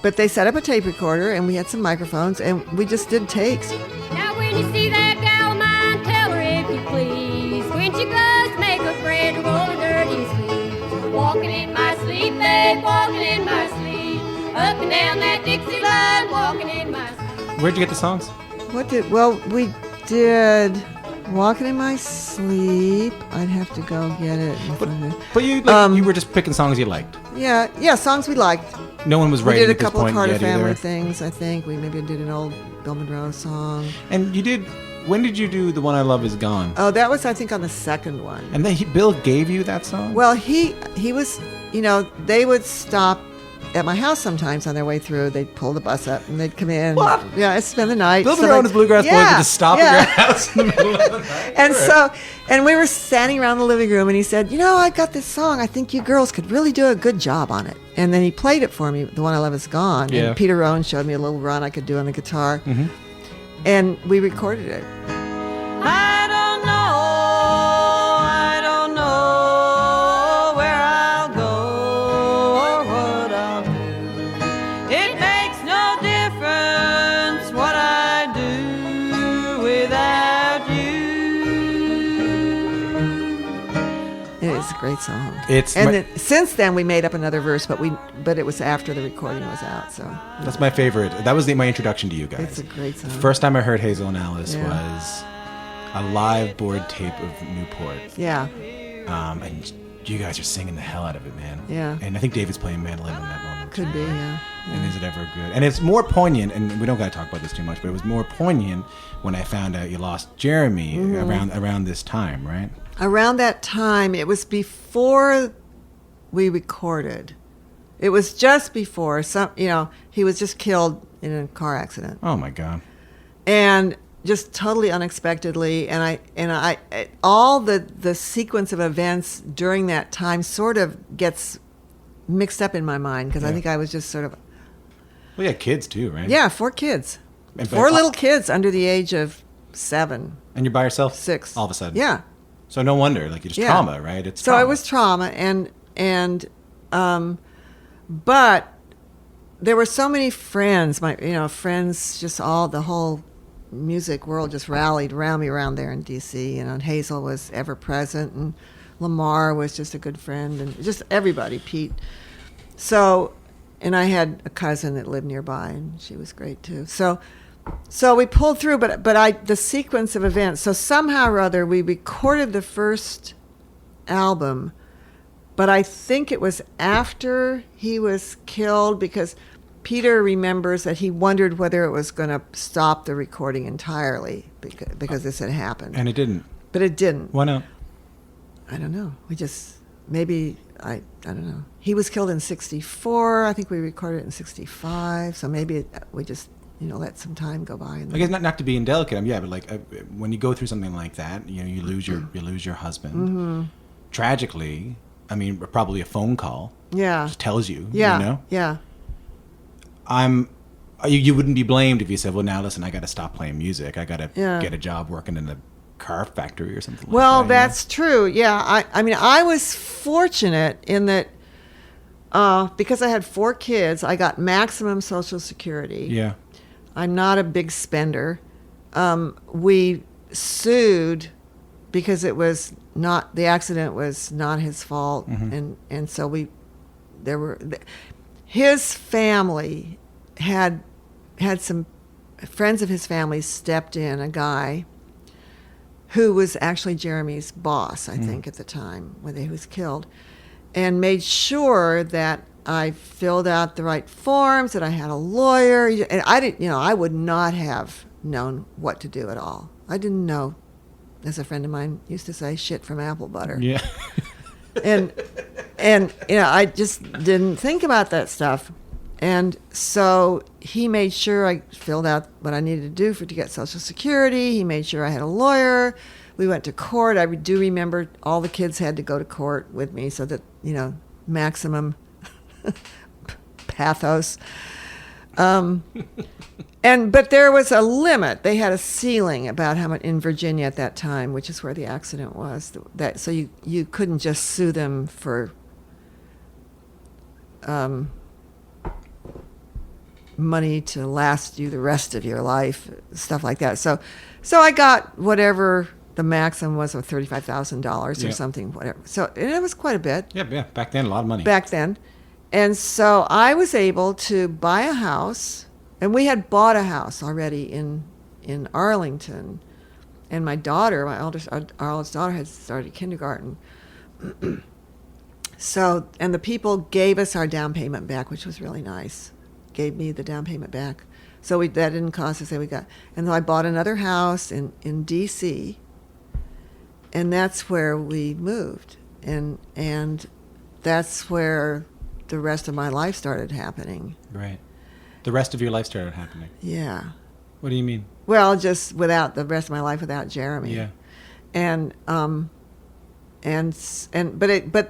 But they set up a tape recorder, and we had some microphones, and we just did takes. Now when you see that gal of mine, tell her if you please. When she goes, make a friend to roll her dirty sleeves. Walking in my sleep, babe, walking in my sleep. Up and down that Dixie line, walking in my sleep. Where'd you get the songs? We did Walking in My Sleep. I'd have to go get it. But you you were just picking songs you liked. Yeah, songs we liked. No one was writing We did at a this couple point of Carter yet Family either. things, I think. We maybe did an old Bill Monroe song. And you did When did you do The One I Love Is Gone? Oh, that was, I think, on the second one. And then Bill gave you that song? Well, he was, they would stop at my house sometimes on their way through. They'd pull the bus up and they'd come in. What? Yeah, I'd spend the night. Bill Monroe and his Bluegrass Boys would just stop at your house in the middle of the night. And we were standing around the living room, and he said, I got this song. I think you girls could really do a good job on it. And then he played it for me, The One I Love Is Gone. Yeah. And Peter Rowan showed me a little run I could do on the guitar. Mm-hmm. And we recorded it. I don't know where I'll go or what I'll do. It makes no difference what I do without you. It is a great song. Since then we made up another verse, but it was after the recording was out. So that's my favorite. That was my introduction to you guys. It's a great song. The first time I heard Hazel and Alice was a live board tape of Newport. Yeah. And you guys are singing the hell out of it, man. Yeah. And I think David's playing mandolin in that moment. Could be, yeah. And is it ever good? And it's more poignant, and we don't got to talk about this too much, but it was more poignant when I found out you lost Jeremy around this time, right? Around that time, it was before we recorded. It was just before he was just killed in a car accident. Oh my God. And just totally unexpectedly, and I all the sequence of events during that time sort of gets mixed up in my mind because I think I was just sort of. Well, you had kids too, right? Yeah, 4 kids, 4 little kids under the age of 7. And you're by yourself? 6. All of a sudden. Yeah. So no wonder, you just trauma, right? It's trauma. So it was trauma, and but there were so many friends, friends, just the whole music world just rallied around me around there in D.C. And Hazel was ever present, and Lamar was just a good friend, and just everybody, Pete. So, and I had a cousin that lived nearby, and she was great too. So we pulled through, but the sequence of events. So somehow or other, we recorded the first album, but I think it was after he was killed because Peter remembers that he wondered whether it was going to stop the recording entirely because this had happened. And it didn't. But it didn't. Why not? I don't know. I don't know. He was killed in 1964. I think we recorded it in 1965. So maybe we just, let some time go by. I guess not to be indelicate. But when you go through something like that, you lose your husband. Mm-hmm. Tragically, probably a phone call. Yeah. Just tells you. Yeah. Yeah. You wouldn't be blamed if you said, well, now listen, I got to stop playing music. I got to get a job working in a car factory or something like that. Well, that's true. Yeah. I was fortunate in that because I had 4 kids, I got maximum Social Security. Yeah. I'm not a big spender. We sued because the accident was not his fault. Mm-hmm. And so his family had some friends of his family stepped in, a guy who was actually Jeremy's boss, I think, at the time when he was killed, and made sure that I filled out the right forms, that I had a lawyer, and I would not have known what to do at all. I didn't know, as a friend of mine used to say, shit from apple butter. Yeah. and I just didn't think about that stuff. And so he made sure I filled out what I needed to do to get Social Security. He made sure I had a lawyer. We went to court. I do remember all the kids had to go to court with me so that, maximum pathos. But there was a limit. They had a ceiling about how much in Virginia at that time, which is where the accident was. So you couldn't just sue them for money to last you the rest of your life, stuff like that. So I got whatever the maximum was of $35,000 or something, whatever. So and it was quite a bit. Yeah. Back then, a lot of money. Back then. And so I was able to buy a house, and we had bought a house already in Arlington. And my daughter, our oldest daughter, had started kindergarten. And the people gave us our down payment back, which was really nice. Gave me the down payment back So that didn't cost us. And then I bought another house in D.C., and that's where we moved. And that's where the rest of my life started happening. Right. The rest of your life started happening. Yeah. What do you mean? Well, just without the rest of my life without Jeremy. Yeah. And but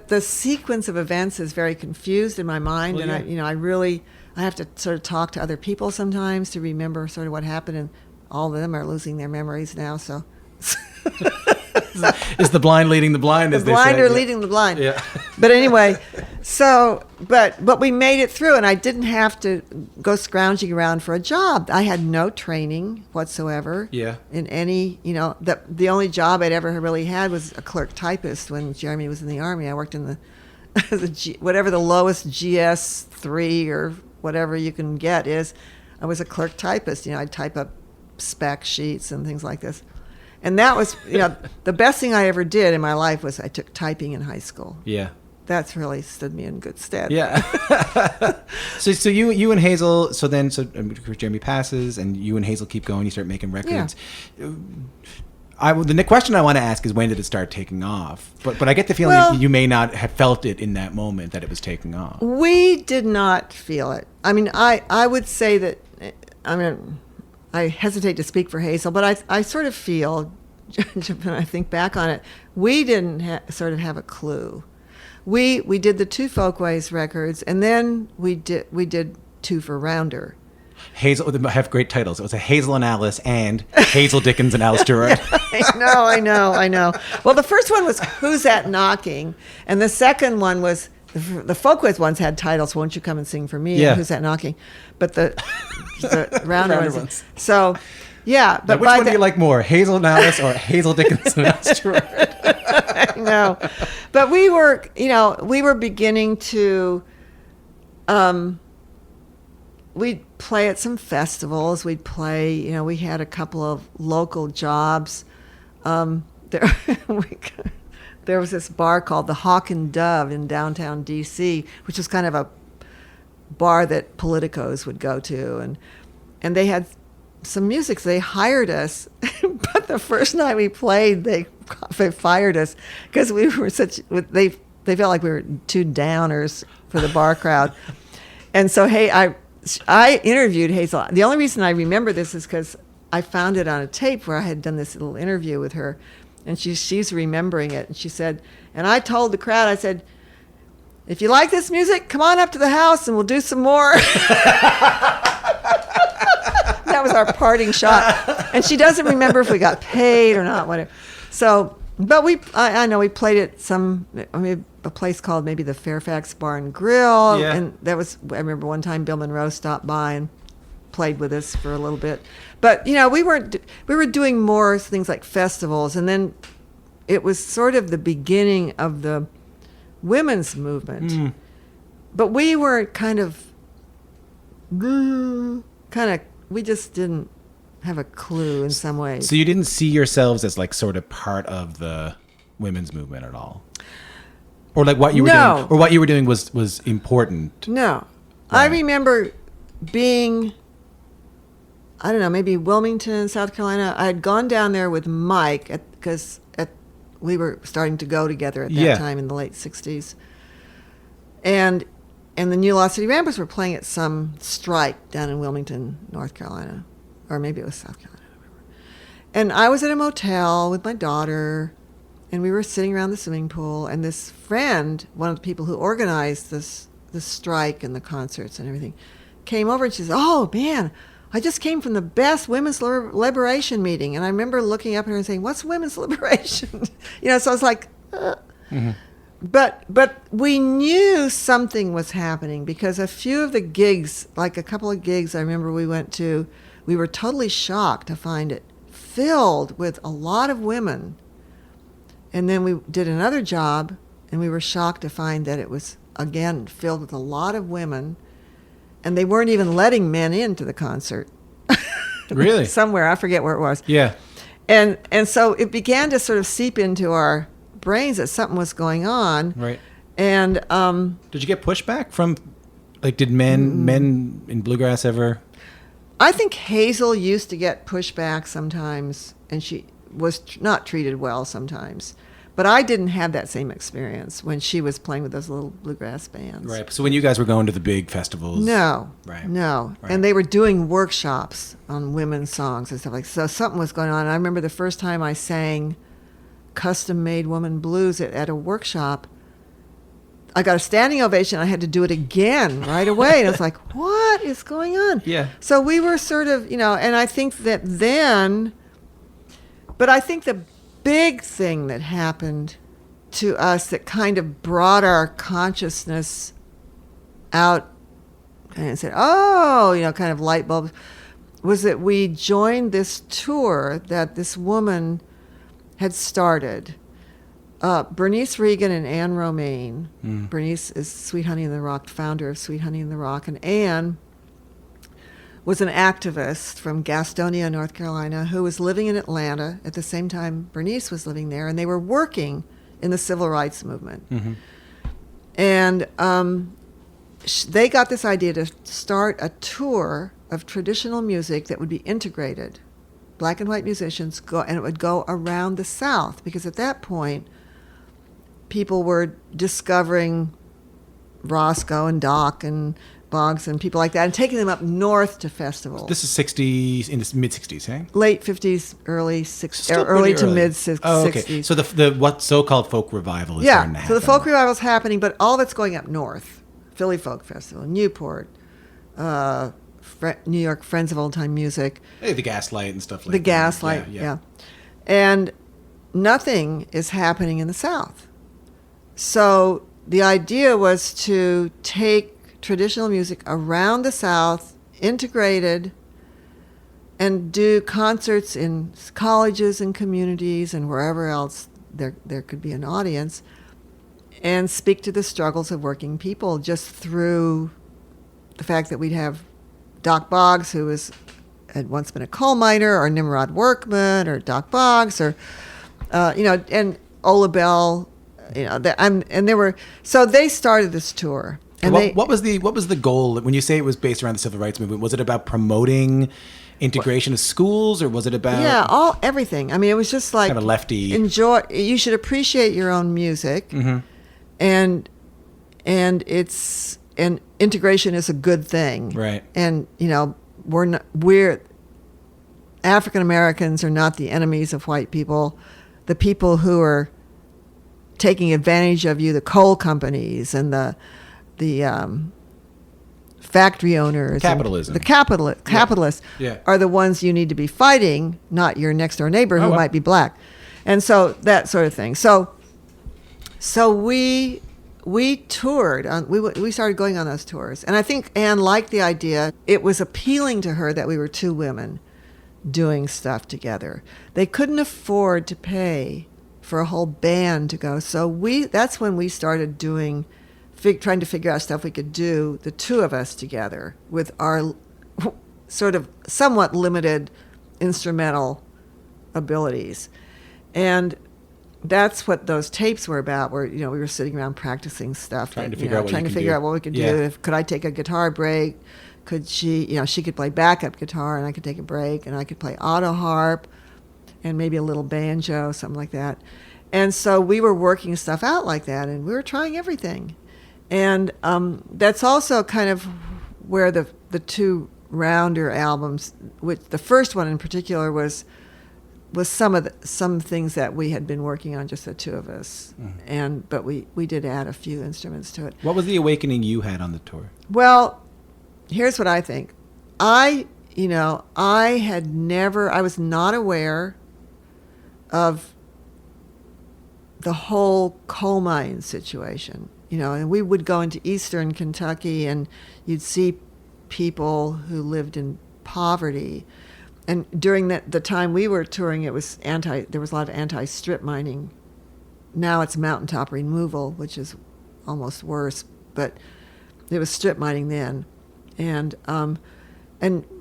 the sequence of events is very confused in my mind, Well, and yeah. I have to sort of talk to other people sometimes to remember sort of what happened, and all of them are losing their memories now. So Is the blind leading the blind? the as they blind say? are Yeah. leading the blind. Yeah. But anyway, so but we made it through, and I didn't have to go scrounging around for a job. I had no training whatsoever. Yeah. In any, the only job I'd ever really had was a clerk typist when Jeremy was in the Army. I worked in whatever the lowest GS3 or whatever you can get is. I was a clerk typist. I'd type up spec sheets and things like this. And that was, the best thing I ever did in my life was I took typing in high school. Yeah. That's really stood me in good stead. Yeah. so you and Hazel, so Jeremy passes and you and Hazel keep going, you start making records. Yeah. The question I want to ask is, when did it start taking off? But I get the feeling you may not have felt it in that moment that it was taking off. We did not feel it. I mean, I would say that, I hesitate to speak for Hazel, but I sort of feel, when I think back on it, we didn't sort of have a clue. We did the 2 Folkways records, and then we did 2 for Rounder. Hazel, they have great titles. It was a Hazel and Alice and Hazel Dickens and Alice Gerrard. I know. Well, the first one was Who's That Knocking? And the second one was, the Folkways ones had titles, Won't You Come and Sing for Me? Yeah. And Who's That Knocking? But the Rounder Rounder ones. ones. So, yeah. Now, But which one do you like more, Hazel and Alice or Hazel Dickens and Alice Gerrard? I know. But we were beginning to, we'd play at some festivals. We'd play, we had a couple of local jobs. There was this bar called the Hawk and Dove in downtown D.C., which was kind of a bar that politicos would go to. And they had some music, so they hired us. But the first night we played, they fired us because we were they felt like we were 2 downers for the bar crowd. And so, I interviewed Hazel. The only reason I remember this is because I found it on a tape where I had done this little interview with her, and she's remembering it. And she said, and I told the crowd, I said, if you like this music, come on up to the house and we'll do some more. That was our parting shot. And she doesn't remember if we got paid or not, whatever. So, but I know we played at a place called maybe the Fairfax Bar and Grill. Yeah. And I remember one time Bill Monroe stopped by and played with us for a little bit. But, we were doing more things like festivals. And then it was sort of the beginning of the women's movement. Mm. But we were we just didn't have a clue in some ways. So you didn't see yourselves as like sort of part of the women's movement at all? Or like what you were doing, or what you were doing was important? No. Right. I remember being, I don't know, maybe Wilmington, South Carolina. I had gone down there with Mike because we were starting to go together at that time in the late 60s. And the New Law City Rampers were playing at some strike down in Wilmington, North Carolina. Or maybe it was South Carolina. I don't remember. And I was at a motel with my daughter, and we were sitting around the swimming pool, and this friend, one of the people who organized the strike and the concerts and everything, came over and she says, "Oh, man, I just came from the best women's liberation meeting." And I remember looking up at her and saying, "What's women's liberation?" So I was like, Mm-hmm. But we knew something was happening because a few of the gigs, like a couple of gigs I remember we went to, we were totally shocked to find it filled with a lot of women. And then we did another job, and we were shocked to find that it was, again, filled with a lot of women, and they weren't even letting men into the concert. Really? Somewhere, I forget where it was. Yeah. And so it began to sort of seep into our brains that something was going on. Right. And did you get pushback from, like, did men in bluegrass ever? I think Hazel used to get pushback sometimes, and she was not treated well sometimes. But I didn't have that same experience when she was playing with those little bluegrass bands. Right. So when you guys were going to the big festivals. No. Right. No. Right. And they were doing workshops on women's songs and stuff like that. So something was going on. And I remember the first time I sang custom-made woman blues at a workshop, I got a standing ovation. I had to do it again right away. And I was like, what is going on? Yeah. So we were sort of, and I think that then, but I think the big thing that happened to us that kind of brought our consciousness out and said, oh, kind of light bulbs, was that we joined this tour that this woman had started. Bernice Regan and Anne Romaine. Bernice is Sweet Honey in the Rock, founder of Sweet Honey in the Rock, and Anne was an activist from Gastonia, North Carolina, who was living in Atlanta at the same time Bernice was living there, and they were working in the civil rights movement. Mm-hmm. And they got this idea to start a tour of traditional music that would be integrated. Black and white musicians go, and it would go around the South, because at that point, people were discovering Roscoe and Doc and Boggs and people like that, and taking them up north to festivals. This is 60s, in the mid-60s, eh? Late 50s, early 60s, Still early pretty to early. mid-60s. Oh, okay. So the what so-called folk revival is starting to happen. So the folk revival is happening, but all of it's going up north. Philly Folk Festival, Newport, New York Friends of Old-Time Music. Hey, the Gaslight and stuff like that. The Gaslight, yeah. And nothing is happening in the South. So the idea was to take traditional music around the South, integrated, and do concerts in colleges and communities and wherever else there could be an audience, and speak to the struggles of working people just through the fact that we'd have Doc Boggs, who had once been a coal miner, or Nimrod Workman, or Doc Boggs, or and Ola Bell, and there were, so they started this tour. And what was the goal when you say it was based around the civil rights movement? Was it about promoting integration of schools, or was it about everything? I mean, it was just like kind of a lefty. You should appreciate your own music, Mm-hmm. and integration is a good thing, right? And we're African Americans are not the enemies of white people. The people who are taking advantage of you, the coal companies and the factory owners, capitalism, capitalists are the ones you need to be fighting, not your next door neighbor who might be black. And so that sort of thing. So we toured we started going on those tours, and I think Anne liked the idea. It was appealing to her that we were two women doing stuff together. They couldn't afford to pay for a whole band to go, so that's when we started doing trying to figure out stuff we could do, the two of us together, with our sort of somewhat limited instrumental abilities. And that's what those tapes were about, where we were sitting around practicing stuff, trying to figure out what we could do. Could I take a guitar break? Could she, she could play backup guitar and I could take a break, and I could play auto harp and maybe a little banjo, something like that. And so we were working stuff out like that, and we were trying everything. And that's also kind of where the two rounder albums, which the first one in particular was some things that we had been working on, just the two of us. But we did add a few instruments to it. What was the awakening you had on the tour? Well, here's what I think. I was not aware of the whole coal mine situation. And we would go into eastern Kentucky, and you'd see people who lived in poverty. And during the time we were touring, there was a lot of anti-strip mining. Now it's mountaintop removal, which is almost worse, but it was strip mining then. And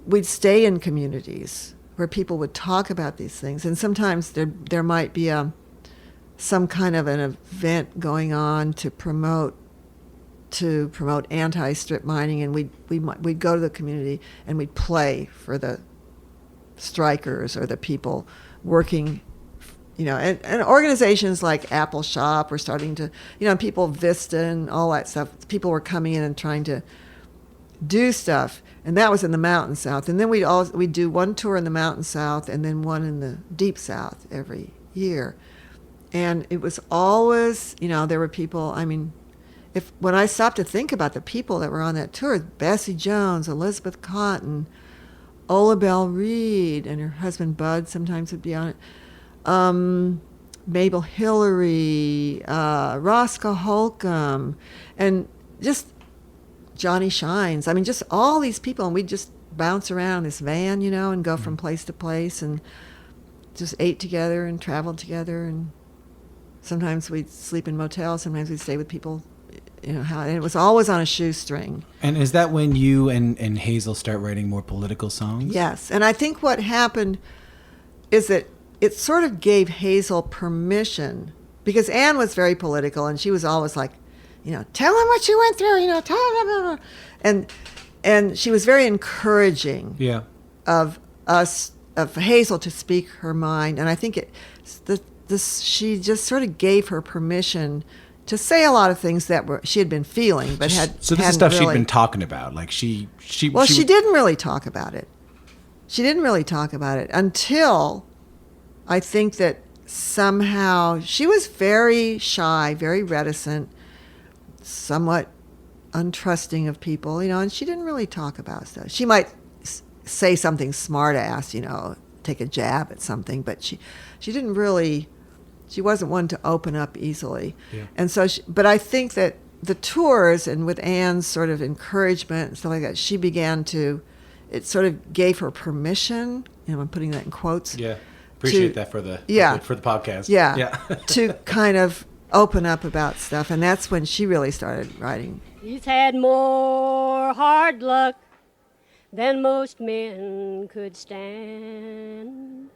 we'd stay in communities where people would talk about these things. And sometimes there might be some kind of an event going on to promote to promote anti-strip mining, and we'd go to the community and we'd play for the strikers or the people working, and organizations like Apple Shop were starting to, people Vista and all that stuff. People were coming in and trying to do stuff, and that was in the Mountain South. And then we'd do one tour in the Mountain South and then one in the Deep South every year. And it was always, there were people, when I stopped to think about the people that were on that tour, Bessie Jones, Elizabeth Cotton, Ola Belle Reed, and her husband Bud sometimes would be on it, Mabel Hillary, Roscoe Holcomb, and just Johnny Shines. Just all these people, and we'd just bounce around in this van, and go from place to place, and just ate together and traveled together, and sometimes we'd sleep in motels, sometimes we'd stay with people, and it was always on a shoestring. And is that when you and Hazel start writing more political songs? Yes, and I think what happened is that it sort of gave Hazel permission, because Anne was very political, and she was always like, tell him what you went through, tell him, and she was very encouraging of Hazel to speak her mind, and I think she just sort of gave her permission to say a lot of things that she had been feeling, but So this is stuff she'd been talking about, like she didn't really talk about it. She didn't really talk about it until I think that somehow she was very shy, very reticent, somewhat untrusting of people, and she didn't really talk about stuff. She might say something smart ass, take a jab at something, but she didn't really, she wasn't one to open up easily. Yeah. And so, but I think that the tours, and with Anne's sort of encouragement and stuff like that, she began to, it sort of gave her permission, I'm putting that in quotes. Yeah. Appreciate that for the podcast. Yeah. To kind of open up about stuff, and that's when she really started writing. He's had more hard luck than most men could stand.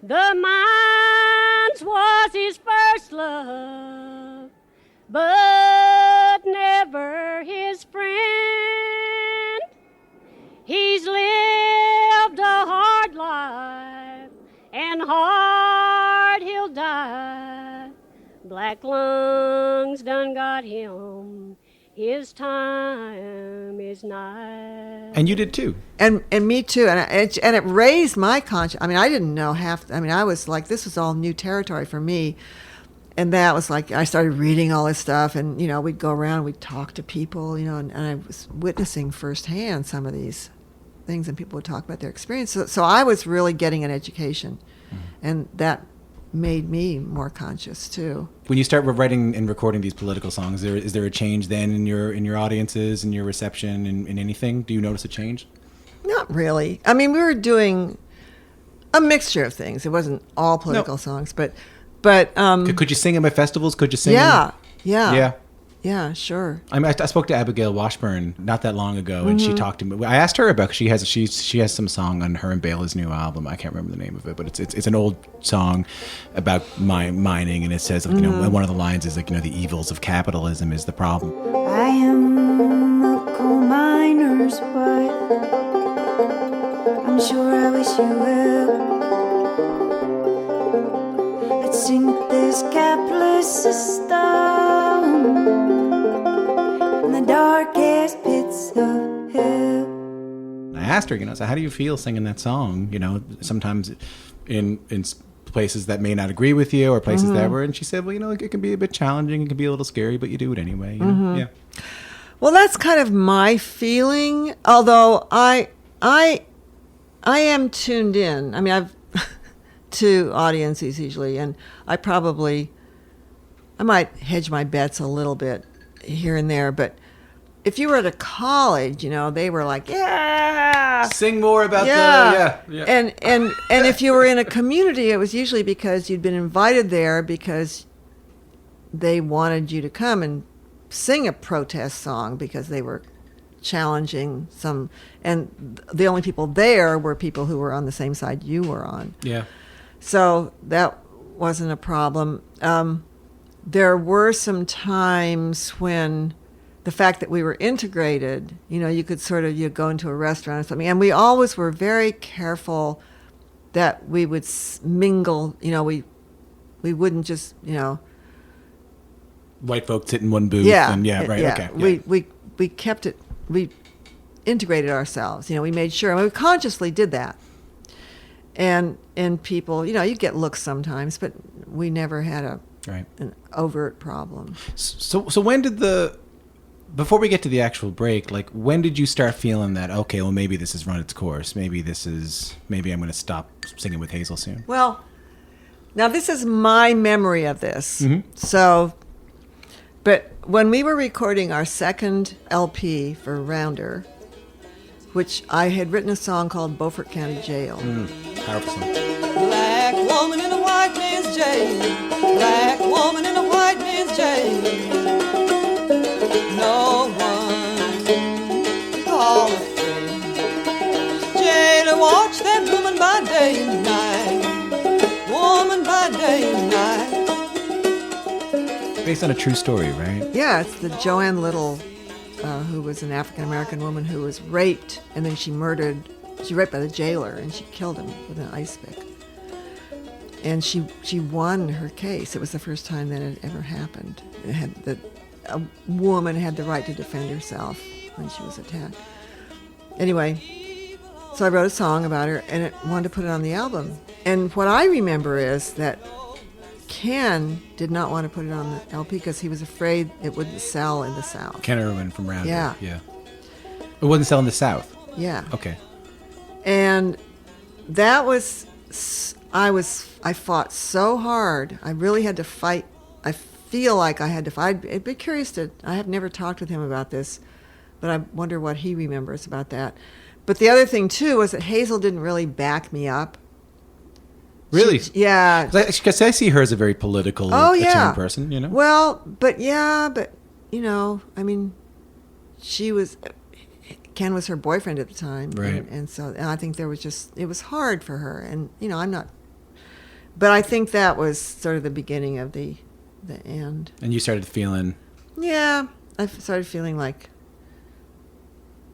The mines was his first love, but never his friend. He's lived a hard life, and hard he'll die. Black lungs done got him, his time is nigh. And you did too. And me too. And it raised my conscience. I didn't know I was like, this was all new territory for me. And that was like, I started reading all this stuff, and, we'd go around, we'd talk to people, and I was witnessing firsthand some of these things, and people would talk about their experiences. So I was really getting an education, and that made me more conscious too. When you start writing and recording these political songs, is there a change then in your audiences and your reception in anything? Do you notice a change? Not really. We were doing a mixture of things. It wasn't all political songs, but could you sing them at festivals? Could you sing them? Yeah, sure. I spoke to Abigail Washburn not that long ago, and she talked to me. I asked her about, she has some song on her and Bela's new album. I can't remember the name of it, but it's an old song about mining, and it says, one of the lines is like, the evils of capitalism is the problem. I am a coal miner's wife. I'm sure I wish you well. Let's sink this capitalist system in the darkest pits of hell. I asked her, so how do you feel singing that song? Sometimes in places that may not agree with you, or places that were, and she said, well, it can be a bit challenging, it can be a little scary, but you do it anyway. Yeah. Well, that's kind of my feeling. Although I am tuned in. I've to audiences usually, and I might hedge my bets a little bit here and there, but if you were at a college, they were like, yeah, sing more about yeah. And if you were in a community, it was usually because you'd been invited there because they wanted you to come and sing a protest song because they were challenging some, and the only people there were people who were on the same side you were on. Yeah. So that wasn't a problem. There were some times when the fact that we were integrated, you could you go into a restaurant or something, and we always were very careful that we would mingle, we wouldn't just, White folks sit in one booth. Yeah. And right. Yeah. Okay. Yeah. We kept it, we integrated ourselves, we made sure, and we consciously did that. And people, you get looks sometimes, but we never had an overt problem. So when did before we get to the actual break, like when did you start feeling that, okay, well maybe this has run its course. Maybe I'm going to stop singing with Hazel soon. Well, now this is my memory of this. Mm-hmm. So, but when we were recording our second LP for Rounder, which I had written a song called Beaufort County Jail. Powerful song. Black woman in a white man's jail. Black woman in a white man's jail. No one to call a friend. Jailer, watch that woman by day and night. Woman by day and night. Based on a true story, right? Yeah, it's the Joanne Little, who was an African-American woman who was raped, and then she was raped by the jailer, and she killed him with an ice pick. And she won her case. It was the first time that it ever happened. A woman had the right to defend herself when she was attacked. Anyway, so I wrote a song about her, and it wanted to put it on the album. And what I remember is that Ken did not want to put it on the LP because he was afraid it wouldn't sell in the South. Ken Irwin from Rounder. Yeah. It wasn't selling in the South. Yeah. Okay. And that was, I fought so hard. I really had to fight. I feel like I had to fight. I'd be curious I have never talked with him about this, but I wonder what he remembers about that. But the other thing, too, was that Hazel didn't really back me up. Really? Yeah. Because I see her as a very political, attuned person, Well, but I mean, Ken was her boyfriend at the time. Right. And I think it was hard for her. And, but I think that was sort of the beginning of the end. And you started feeling... Yeah. I started feeling like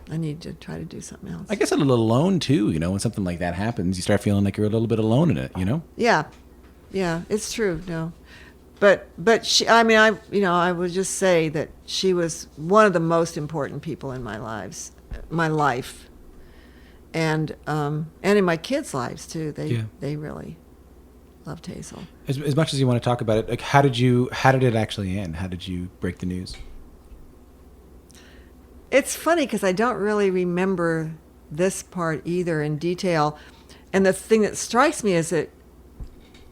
I need to try to do something else. I guess a little alone, too, when something like that happens, you start feeling like you're a little bit alone in it, Yeah. Yeah, it's true, no. But she, I would just say that she was one of the most important people in my life. And in my kids' lives, too. They really loved Hazel. As much as you want to talk about it, like how did it actually end? How did you break the news? It's funny because I don't really remember this part either in detail. And the thing that strikes me is that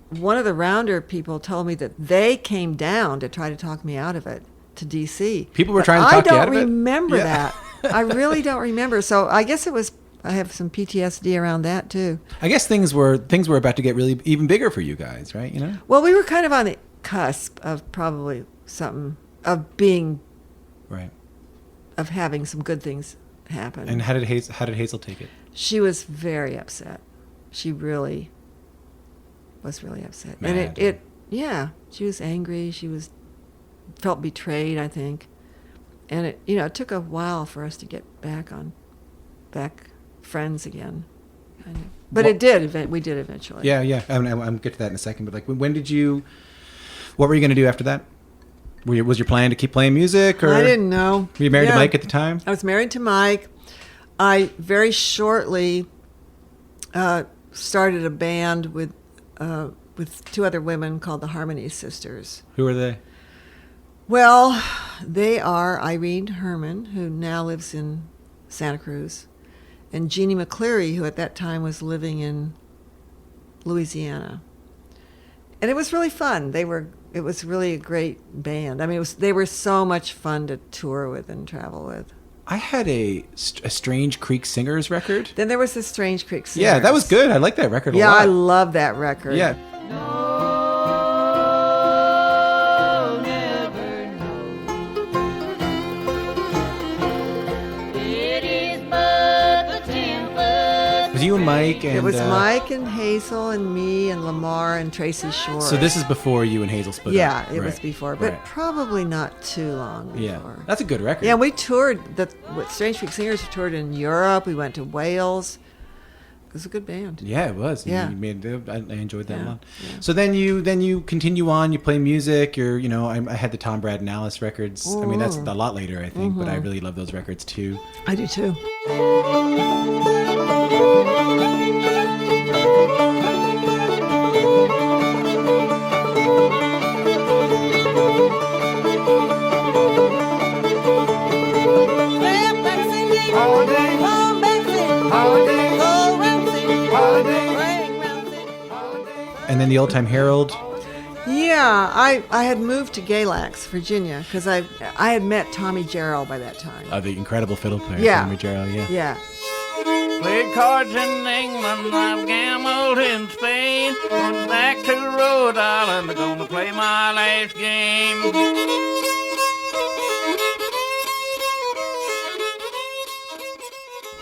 one of the Rounder people told me that they came down to try to talk me out of it to D.C. People were trying to talk you out of it? I don't remember that. I really don't remember. So I guess I have some PTSD around that too. I guess things were about to get really even bigger for you guys, right? Well, we were kind of on the cusp of probably something, of being... Right. Of having some good things happen. And how did Hazel take it? She was very upset. She really was really upset. Mad. And she was angry. She felt betrayed, I think. And it took a while for us to get back friends again. Kind of. But we did eventually. Yeah. I'm get to that in a second. But like, what were you going to do after that? Was your plan to keep playing music? Or I didn't know. Were you married to Mike at the time? I was married to Mike. I very shortly started a band with two other women called the Harmony Sisters. Who are they? Well, they are Irene Herman, who now lives in Santa Cruz, and Jeannie McCleary, who at that time was living in Louisiana. And it was really fun. It was really a great band. I mean, they were so much fun to tour with and travel with. I had a Strange Creek Singers record. Then there was the Strange Creek Singers. Yeah, that was good. I like that record a lot. Yeah, I love that record. Yeah. was you and Mike and... It was Mike and Hazel and me and Lamar and Tracy Shore. So this is before you and Hazel split up. Yeah, it was Right. before, but Right. probably not too long before. Yeah, that's a good record. Yeah, we toured with Strange Freak Singers. We toured in Europe. We went to Wales. It was a good band. Yeah, it was. Yeah. You made, I enjoyed that a Yeah, lot. yeah. So then you continue on. You play music. I had the Tom, Brad, and Alice records. I mean, that's a lot later, I think, but I really love those records too. I do too. And then the Old-Time Herald. Yeah, I had moved to Galax, Virginia, because I had met Tommy Jarrell by that time. The incredible fiddle player, Yeah. Tommy Jarrell, yeah. Yeah. Played cards in England, I've gambled in Spain. Going back to Rhode Island, gonna play my last game.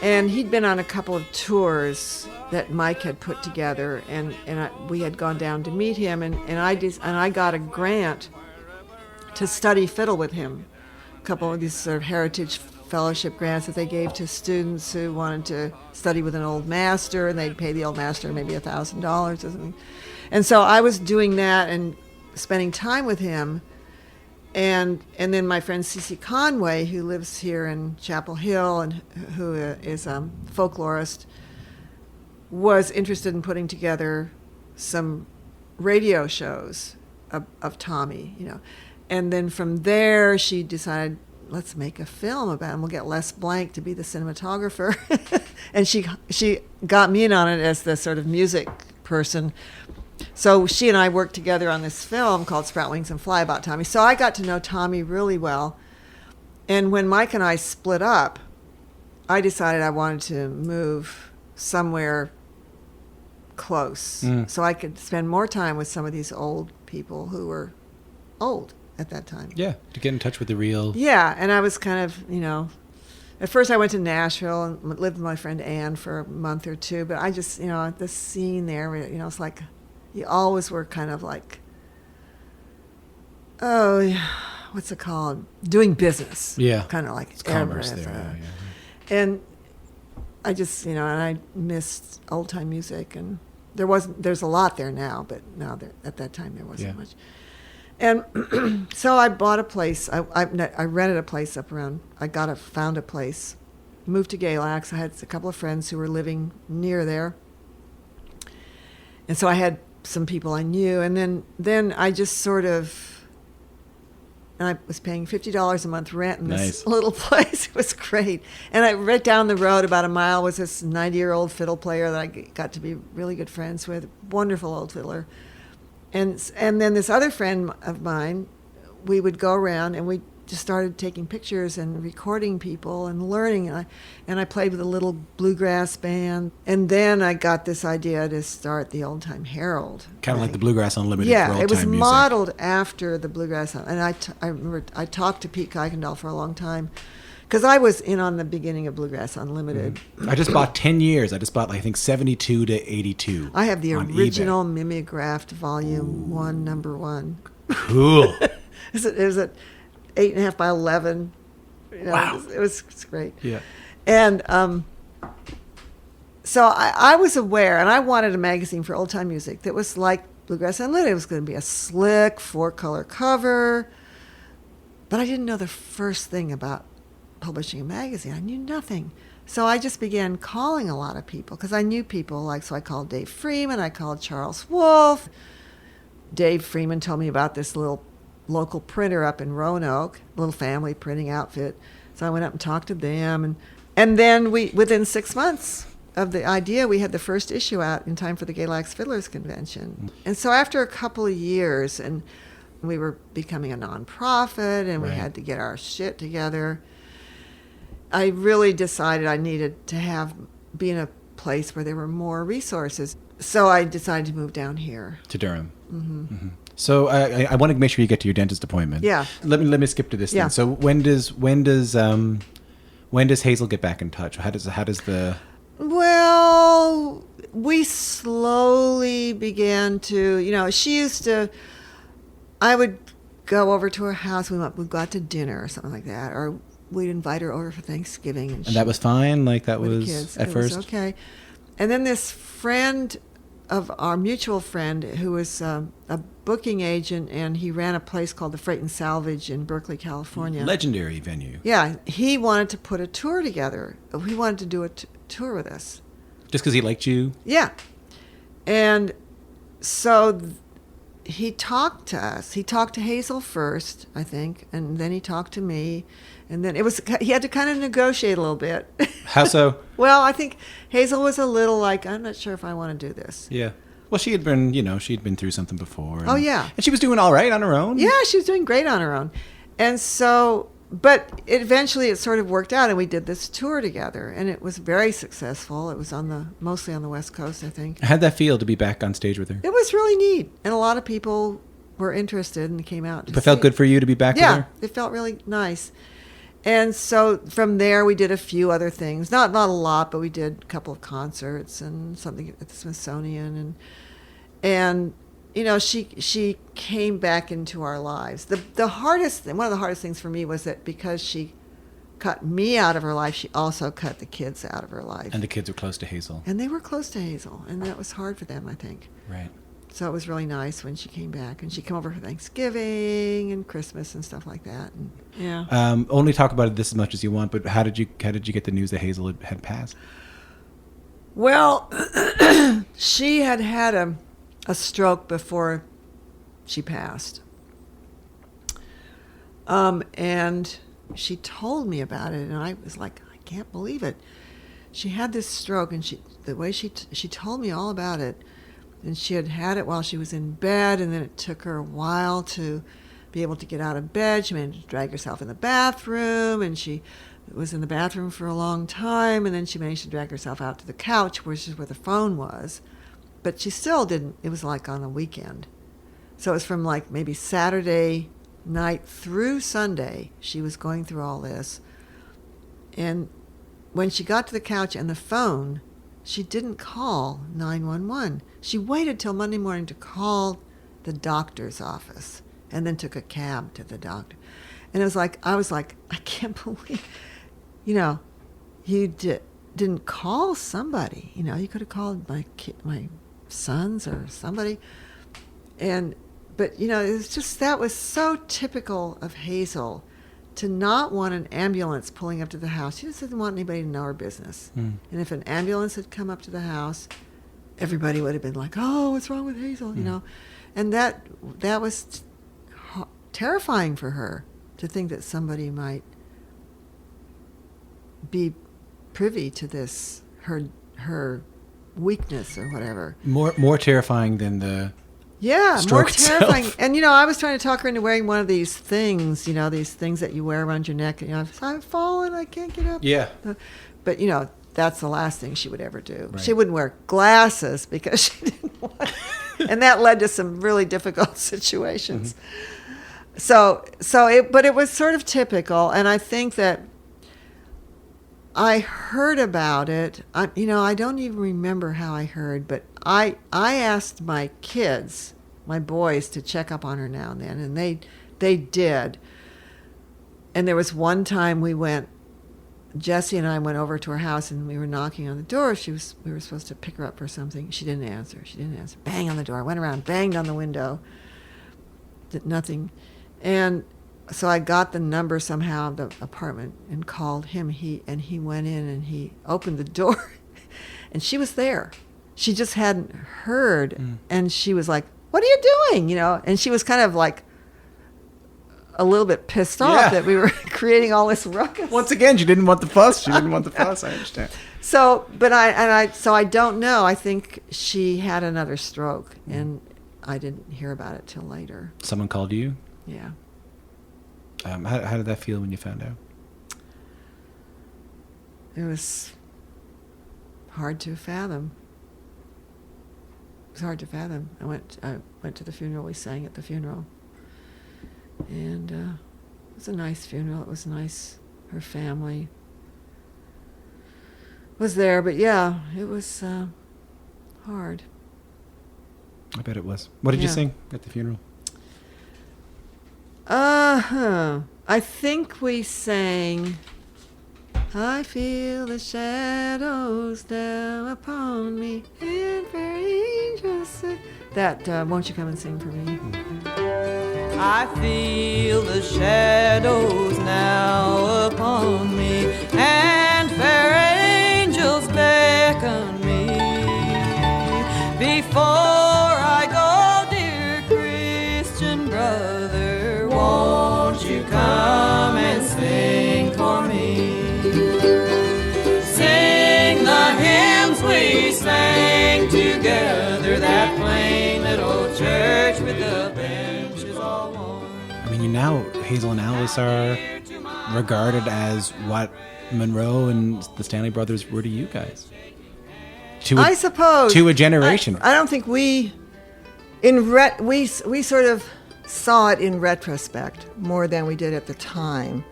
And he'd been on a couple of tours that Mike had put together, and we had gone down to meet him, and I got a grant to study fiddle with him. A couple of these sort of heritage fellowship grants that they gave to students who wanted to study with an old master, and they'd pay the old master maybe $1,000 or something. And so I was doing that and spending time with him. And then my friend Cece Conway, who lives here in Chapel Hill and who is a folklorist, was interested in putting together some radio shows of Tommy, And then from there, she decided, let's make a film about him. We'll get Les Blank to be the cinematographer. And she got me in on it as the sort of music person. So she and I worked together on this film called Sprout Wings and Fly about Tommy. So I got to know Tommy really well. And when Mike and I split up, I decided I wanted to move somewhere close so I could spend more time with some of these old people who were old at that time. Yeah, to get in touch with the real... Yeah, and I was kind of, at first I went to Nashville and lived with my friend Ann for a month or two, but I just, the scene there, it's like... You always were kind of like, what's it called? Doing business. Yeah. Kind of like it's commerce there. Yeah. And I just, and I missed old time music, and there's a lot there now, but now at that time there wasn't much. And so I bought a place. I rented a place up around. Found a place, moved to Galax. I had a couple of friends who were living near there, and so I had some people I knew, and then I just sort of, and I was paying $50 a month rent in this little place. It was great. And right down the road about a mile was this 90-year-old fiddle player that I got to be really good friends with, wonderful old fiddler. And then this other friend of mine, we would go around and we just started taking pictures and recording people and learning. And I played with a little bluegrass band. And then I got this idea to start the Old-Time Herald. Kind of like the Bluegrass Unlimited Yeah, for it was old-time music. modeled after the Bluegrass. And I remember I talked to Pete Kuykendall for a long time because I was in on the beginning of Bluegrass Unlimited. I just bought 10 years. I just bought, I think, 72 to 82. I have the on original mimeographed volume 1, number 1. Cool. It was at 8.5 by 11. Wow. It was great. Yeah. And so I was aware, and I wanted a magazine for old time music that was like Bluegrass Unlimited. It was going to be a slick 4-color cover. But I didn't know the first thing about publishing a magazine. I knew nothing. So I just began calling a lot of people because I knew people. So I called Dave Freeman. I called Charles Wolfe. Dave Freeman told me about this little local printer up in Roanoke, little family printing outfit. So I went up and talked to them. And then within 6 months of the idea, we had the first issue out in time for the Galax Fiddlers Convention. And so after a couple of years, and we were becoming a nonprofit, and we had to get our shit together, I really decided I needed to be in a place where there were more resources. So I decided to move down here. To Durham. Mm-hmm. Mm-hmm. So I want to make sure you get to your dentist appointment. Yeah. Let me skip to this thing. So when does Hazel get back in touch? How does the Well, we slowly began to, she used to, I would go over to her house. We'd go out to dinner or something like that, or we'd invite her over for Thanksgiving. And that was fine? Like that with the was kids. at It first? was okay. And then this friend of our mutual friend who was a booking agent, and he ran a place called the Freight and Salvage in Berkeley, California. Legendary venue. Yeah, he wanted to put a tour together. He wanted to do a tour with us. Just because he liked you? Yeah. And so he talked to us. He talked to Hazel first, I think, and then he talked to me. And then he had to kind of negotiate a little bit. How so? Well, I think Hazel was a little like, I'm not sure if I want to do this. Yeah. Well, she had been through something before. Oh, yeah. And she was doing all right on her own. Yeah, she was doing great on her own. And so, but eventually it sort of worked out, and we did this tour together, and it was very successful. It was mostly on the West Coast, I think. How'd that feel to be back on stage with her? It was really neat, and a lot of people were interested and came out to It felt see. good for you to be back with her? Yeah, it felt really nice. And so from there, we did a few other things. Not a lot, but we did a couple of concerts and something at the Smithsonian. And she came back into our lives. One of the hardest things for me was that because she cut me out of her life, she also cut the kids out of her life. And the kids were close to Hazel. And they were close to Hazel, and that was hard for them, I think. Right. So it was really nice when she came back, and she came over for Thanksgiving and Christmas and stuff like that. And, yeah. Only talk about it this as much as you want, but how did you get the news that Hazel had passed? Well, she had a stroke before she passed, and she told me about it, and I was like, I can't believe it. She had this stroke, and the way she told me all about it. And she had it while she was in bed, and then it took her a while to be able to get out of bed. She managed to drag herself in the bathroom, and she was in the bathroom for a long time, and then she managed to drag herself out to the couch, which is where the phone was. But she still didn't, it was like on a weekend. So it was from like maybe Saturday night through Sunday, she was going through all this. And when she got to the couch and the phone, she didn't call 911. She waited till Monday morning to call the doctor's office and then took a cab to the doctor. And I was like, I can't believe, you didn't call somebody. You could have called my sons or somebody. But it was just, that was so typical of Hazel to not want an ambulance pulling up to the house. She just didn't want anybody to know her business. And if an ambulance had come up to the house, everybody would have been like, oh, what's wrong with Hazel, And that was terrifying for her, to think that somebody might be privy to this, her weakness or whatever. More terrifying than the Yeah, stroke more terrifying. itself. And I was trying to talk her into wearing one of these things, these things that you wear around your neck. And I've fallen, I can't get up. Yeah. But that's the last thing she would ever do. Right. She wouldn't wear glasses because she didn't want. And that led to some really difficult situations. Mm-hmm. But it was sort of typical, and I think that I heard about it. I don't even remember how I heard, but I asked my kids, my boys, to check up on her now and then, and they did. And there was one time Jessie and I went over to her house, and we were knocking on the door. We were supposed to pick her up for something. She didn't answer. Bang on the door. I went around, banged on the window. Did nothing. And so I got the number somehow of the apartment and called him. He went in and he opened the door, and she was there. She just hadn't heard, and she was like, "What are you doing?" And she was kind of like a little bit pissed off that we were creating all this ruckus. Once again, she didn't want the fuss. I understand. So, but I don't know. I think she had another stroke, and I didn't hear about it till later. Someone called you? Yeah. How did that feel when you found out? It was hard to fathom. It was hard to fathom. I went to the funeral. We sang at the funeral. And it was a nice funeral. It was nice. Her family was there. But yeah, it was hard. I bet it was. What did you Yeah. sing at the funeral? I think we sang, I feel the shadows down upon me, and fair angels sing. That, Won't You Come and Sing for Me? I feel the shadows now upon me, and fair angels beckon me. Before I go, dear Christian brother, won't you come and sing for me? Sing the hymns we sang together, that plain little church with the benches all worn. I mean, now Hazel and Alice are regarded as what Monroe and the Stanley Brothers were to you guys. I suppose. To a generation. I don't think we sort of saw it in retrospect more than we did at the time,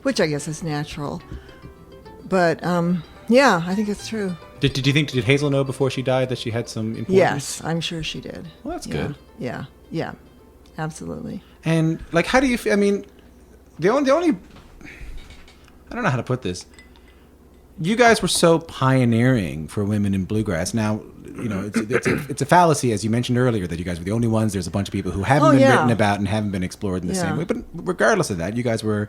which I guess is natural. But yeah, I think it's true. Did you think, did Hazel know before she died that she had some importance? Yes, I'm sure she did. Well, that's Yeah, good. Yeah, absolutely. And like, how do you feel? I mean, the only, I don't know how to put this. You guys were so pioneering for women in bluegrass. Now, you know, it's a fallacy, as you mentioned earlier, that you guys were the only ones. There's a bunch of people who haven't been written about and haven't been explored in the same way. But regardless of that, you guys were,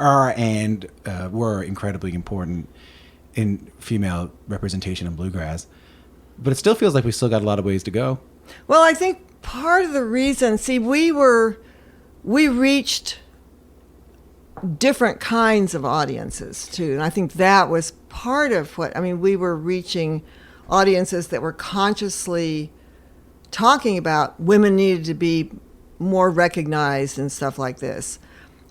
were incredibly important in female representation in bluegrass. But it still feels like we still got a lot of ways to go. Well, I think part of the reason, we reached different kinds of audiences too, and I think that was part of what, I mean, we were reaching audiences that were consciously talking about women needed to be more recognized and stuff like this,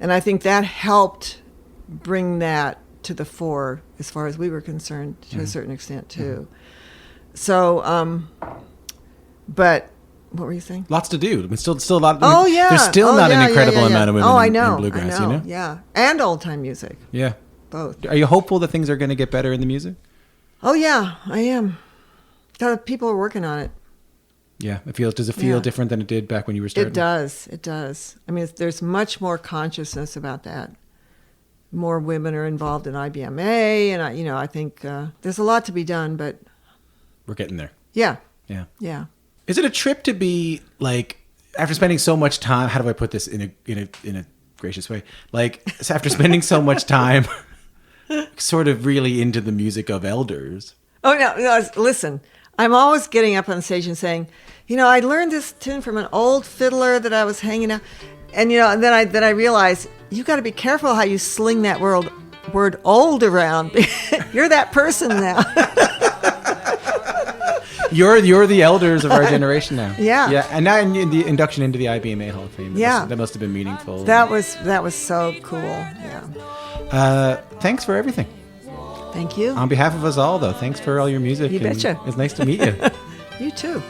and I think that helped bring that to the fore as far as we were concerned to a certain extent too. So but what were you saying? Lots to do. I mean, still a lot. Oh, yeah. There's still not an incredible amount of women in bluegrass, you know? Yeah. And old-time music. Yeah. Both. Are you hopeful that things are going to get better in the music? Oh, yeah, I am. People are working on it. Yeah. Does it feel different than it did back when you were starting? It does. I mean, there's much more consciousness about that. More women are involved in IBMA, and I think there's a lot to be done, but We're getting there. Yeah. Yeah. Yeah. Is it a trip to be like, after spending so much time? How do I put this in a gracious way? Like, after spending so much time, sort of really into the music of elders. Oh no! Listen, I'm always getting up on stage and saying, I learned this tune from an old fiddler that I was hanging out, and and then I realized you got to be careful how you sling that word "old" around. You're that person now. You're the elders of our generation now. Yeah. Yeah. And now in the induction into the IBMA Hall of Fame. Yeah. That must have been meaningful. That was so cool. Yeah. Thanks for everything. Thank you. On behalf of us all, though, thanks for all your music. You betcha. It's nice to meet you. You too.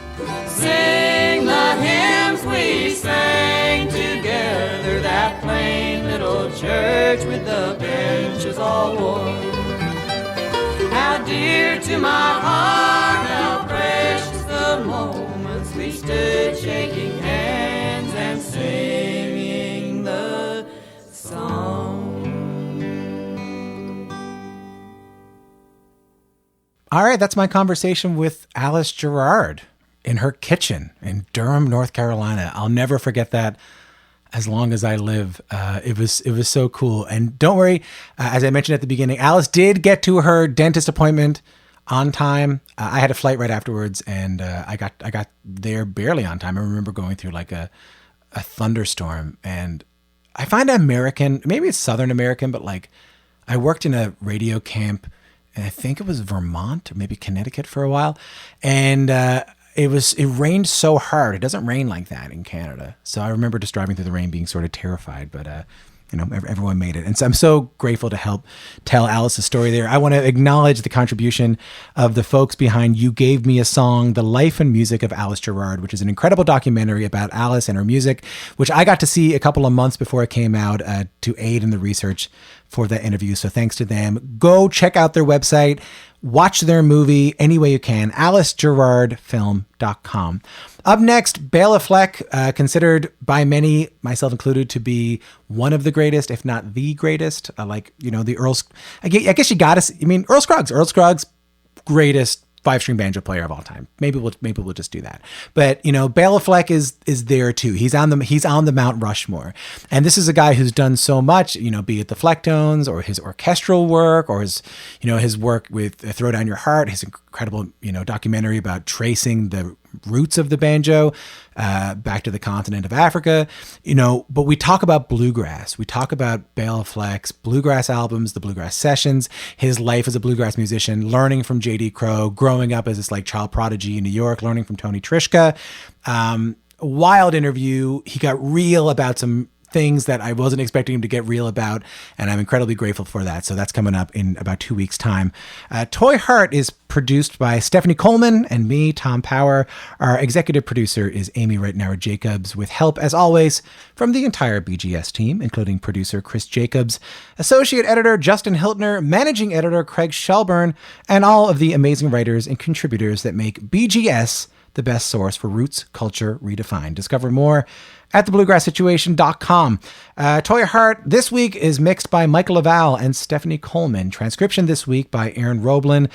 Sing the hymns we sang together, that plain little church with the benches all worn. How dear to my heart, how precious the moments we stood shaking hands and singing the song. All right, that's my conversation with Alice Gerrard in her kitchen in Durham, North Carolina. I'll never forget that as long as I live. It was so cool. And don't worry, as I mentioned at the beginning, Alice did get to her dentist appointment on time. I had a flight right afterwards, and I got there barely on time. I remember going through like a thunderstorm, and I find American, maybe it's Southern American, but like I worked in a radio camp, and I think it was Vermont or maybe Connecticut for a while, and it rained so hard. It doesn't rain like that in Canada, so I remember just driving through the rain, being sort of terrified. But everyone made it, and so I'm so grateful to help tell Alice's story there. I want to acknowledge the contribution of the folks behind "You Gave Me a Song: The Life and Music of Alice Gerrard," which is an incredible documentary about Alice and her music, which I got to see a couple of months before it came out to aid in the research for that interview. So thanks to them. Go check out their website, Watch their movie any way you can. AliceGerrardFilm.com. Up next, Bela Fleck, considered by many, myself included, to be one of the greatest, if not the greatest. The Earl. I guess you got to. Earl Scruggs. Earl Scruggs, greatest 5-string banjo player of all time. Maybe we'll just do that. But Bela Fleck is there too. He's on the Mount Rushmore. And this is a guy who's done so much, be it the Flecktones or his orchestral work or his work with Throw Down Your Heart, his incredible, documentary about tracing the roots of the banjo back to the continent of Africa, but we talk about bluegrass. We talk about Bela Fleck's bluegrass albums, the bluegrass sessions, his life as a bluegrass musician, learning from J.D. Crowe, growing up as this child prodigy in New York, learning from Tony Trischka. Wild interview. He got real about some things that I wasn't expecting him to get real about, and I'm incredibly grateful for that. So that's coming up in about 2 weeks' time. Toy Heart is produced by Stephanie Coleman and me, Tom Power. Our executive producer is Amy Rittenauer Jacobs, with help, as always, from the entire BGS team, including producer Chris Jacobs, associate editor Justin Hiltner, managing editor Craig Shelburne, and all of the amazing writers and contributors that make BGS the best source for roots culture redefined. Discover more at thebluegrasssituation.com. Toy Heart this week is mixed by Michael Laval and Stephanie Coleman. Transcription this week by Aaron Roblin.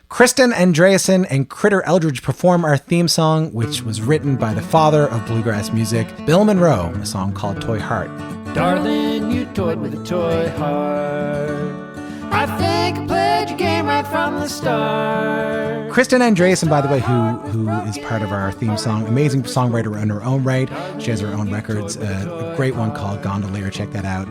Kristen Andreasen and Critter Eldridge perform our theme song, which was written by the father of bluegrass music, Bill Monroe, a song called Toy Heart. Darling, you toyed with a toy heart. I think I played your game right from the start. Kristen Andreasen, by the way, who is part of our theme song, amazing songwriter in her own right. She has her own records, a great one called Gondolier. Check that out.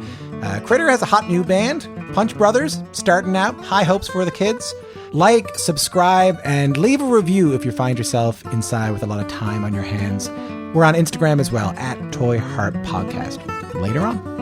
Critter has a hot new band, Punch Brothers, starting out. High hopes for the kids. Like, subscribe, and leave a review if you find yourself inside with a lot of time on your hands. We're on Instagram as well, at Toy Heart Podcast. Later on.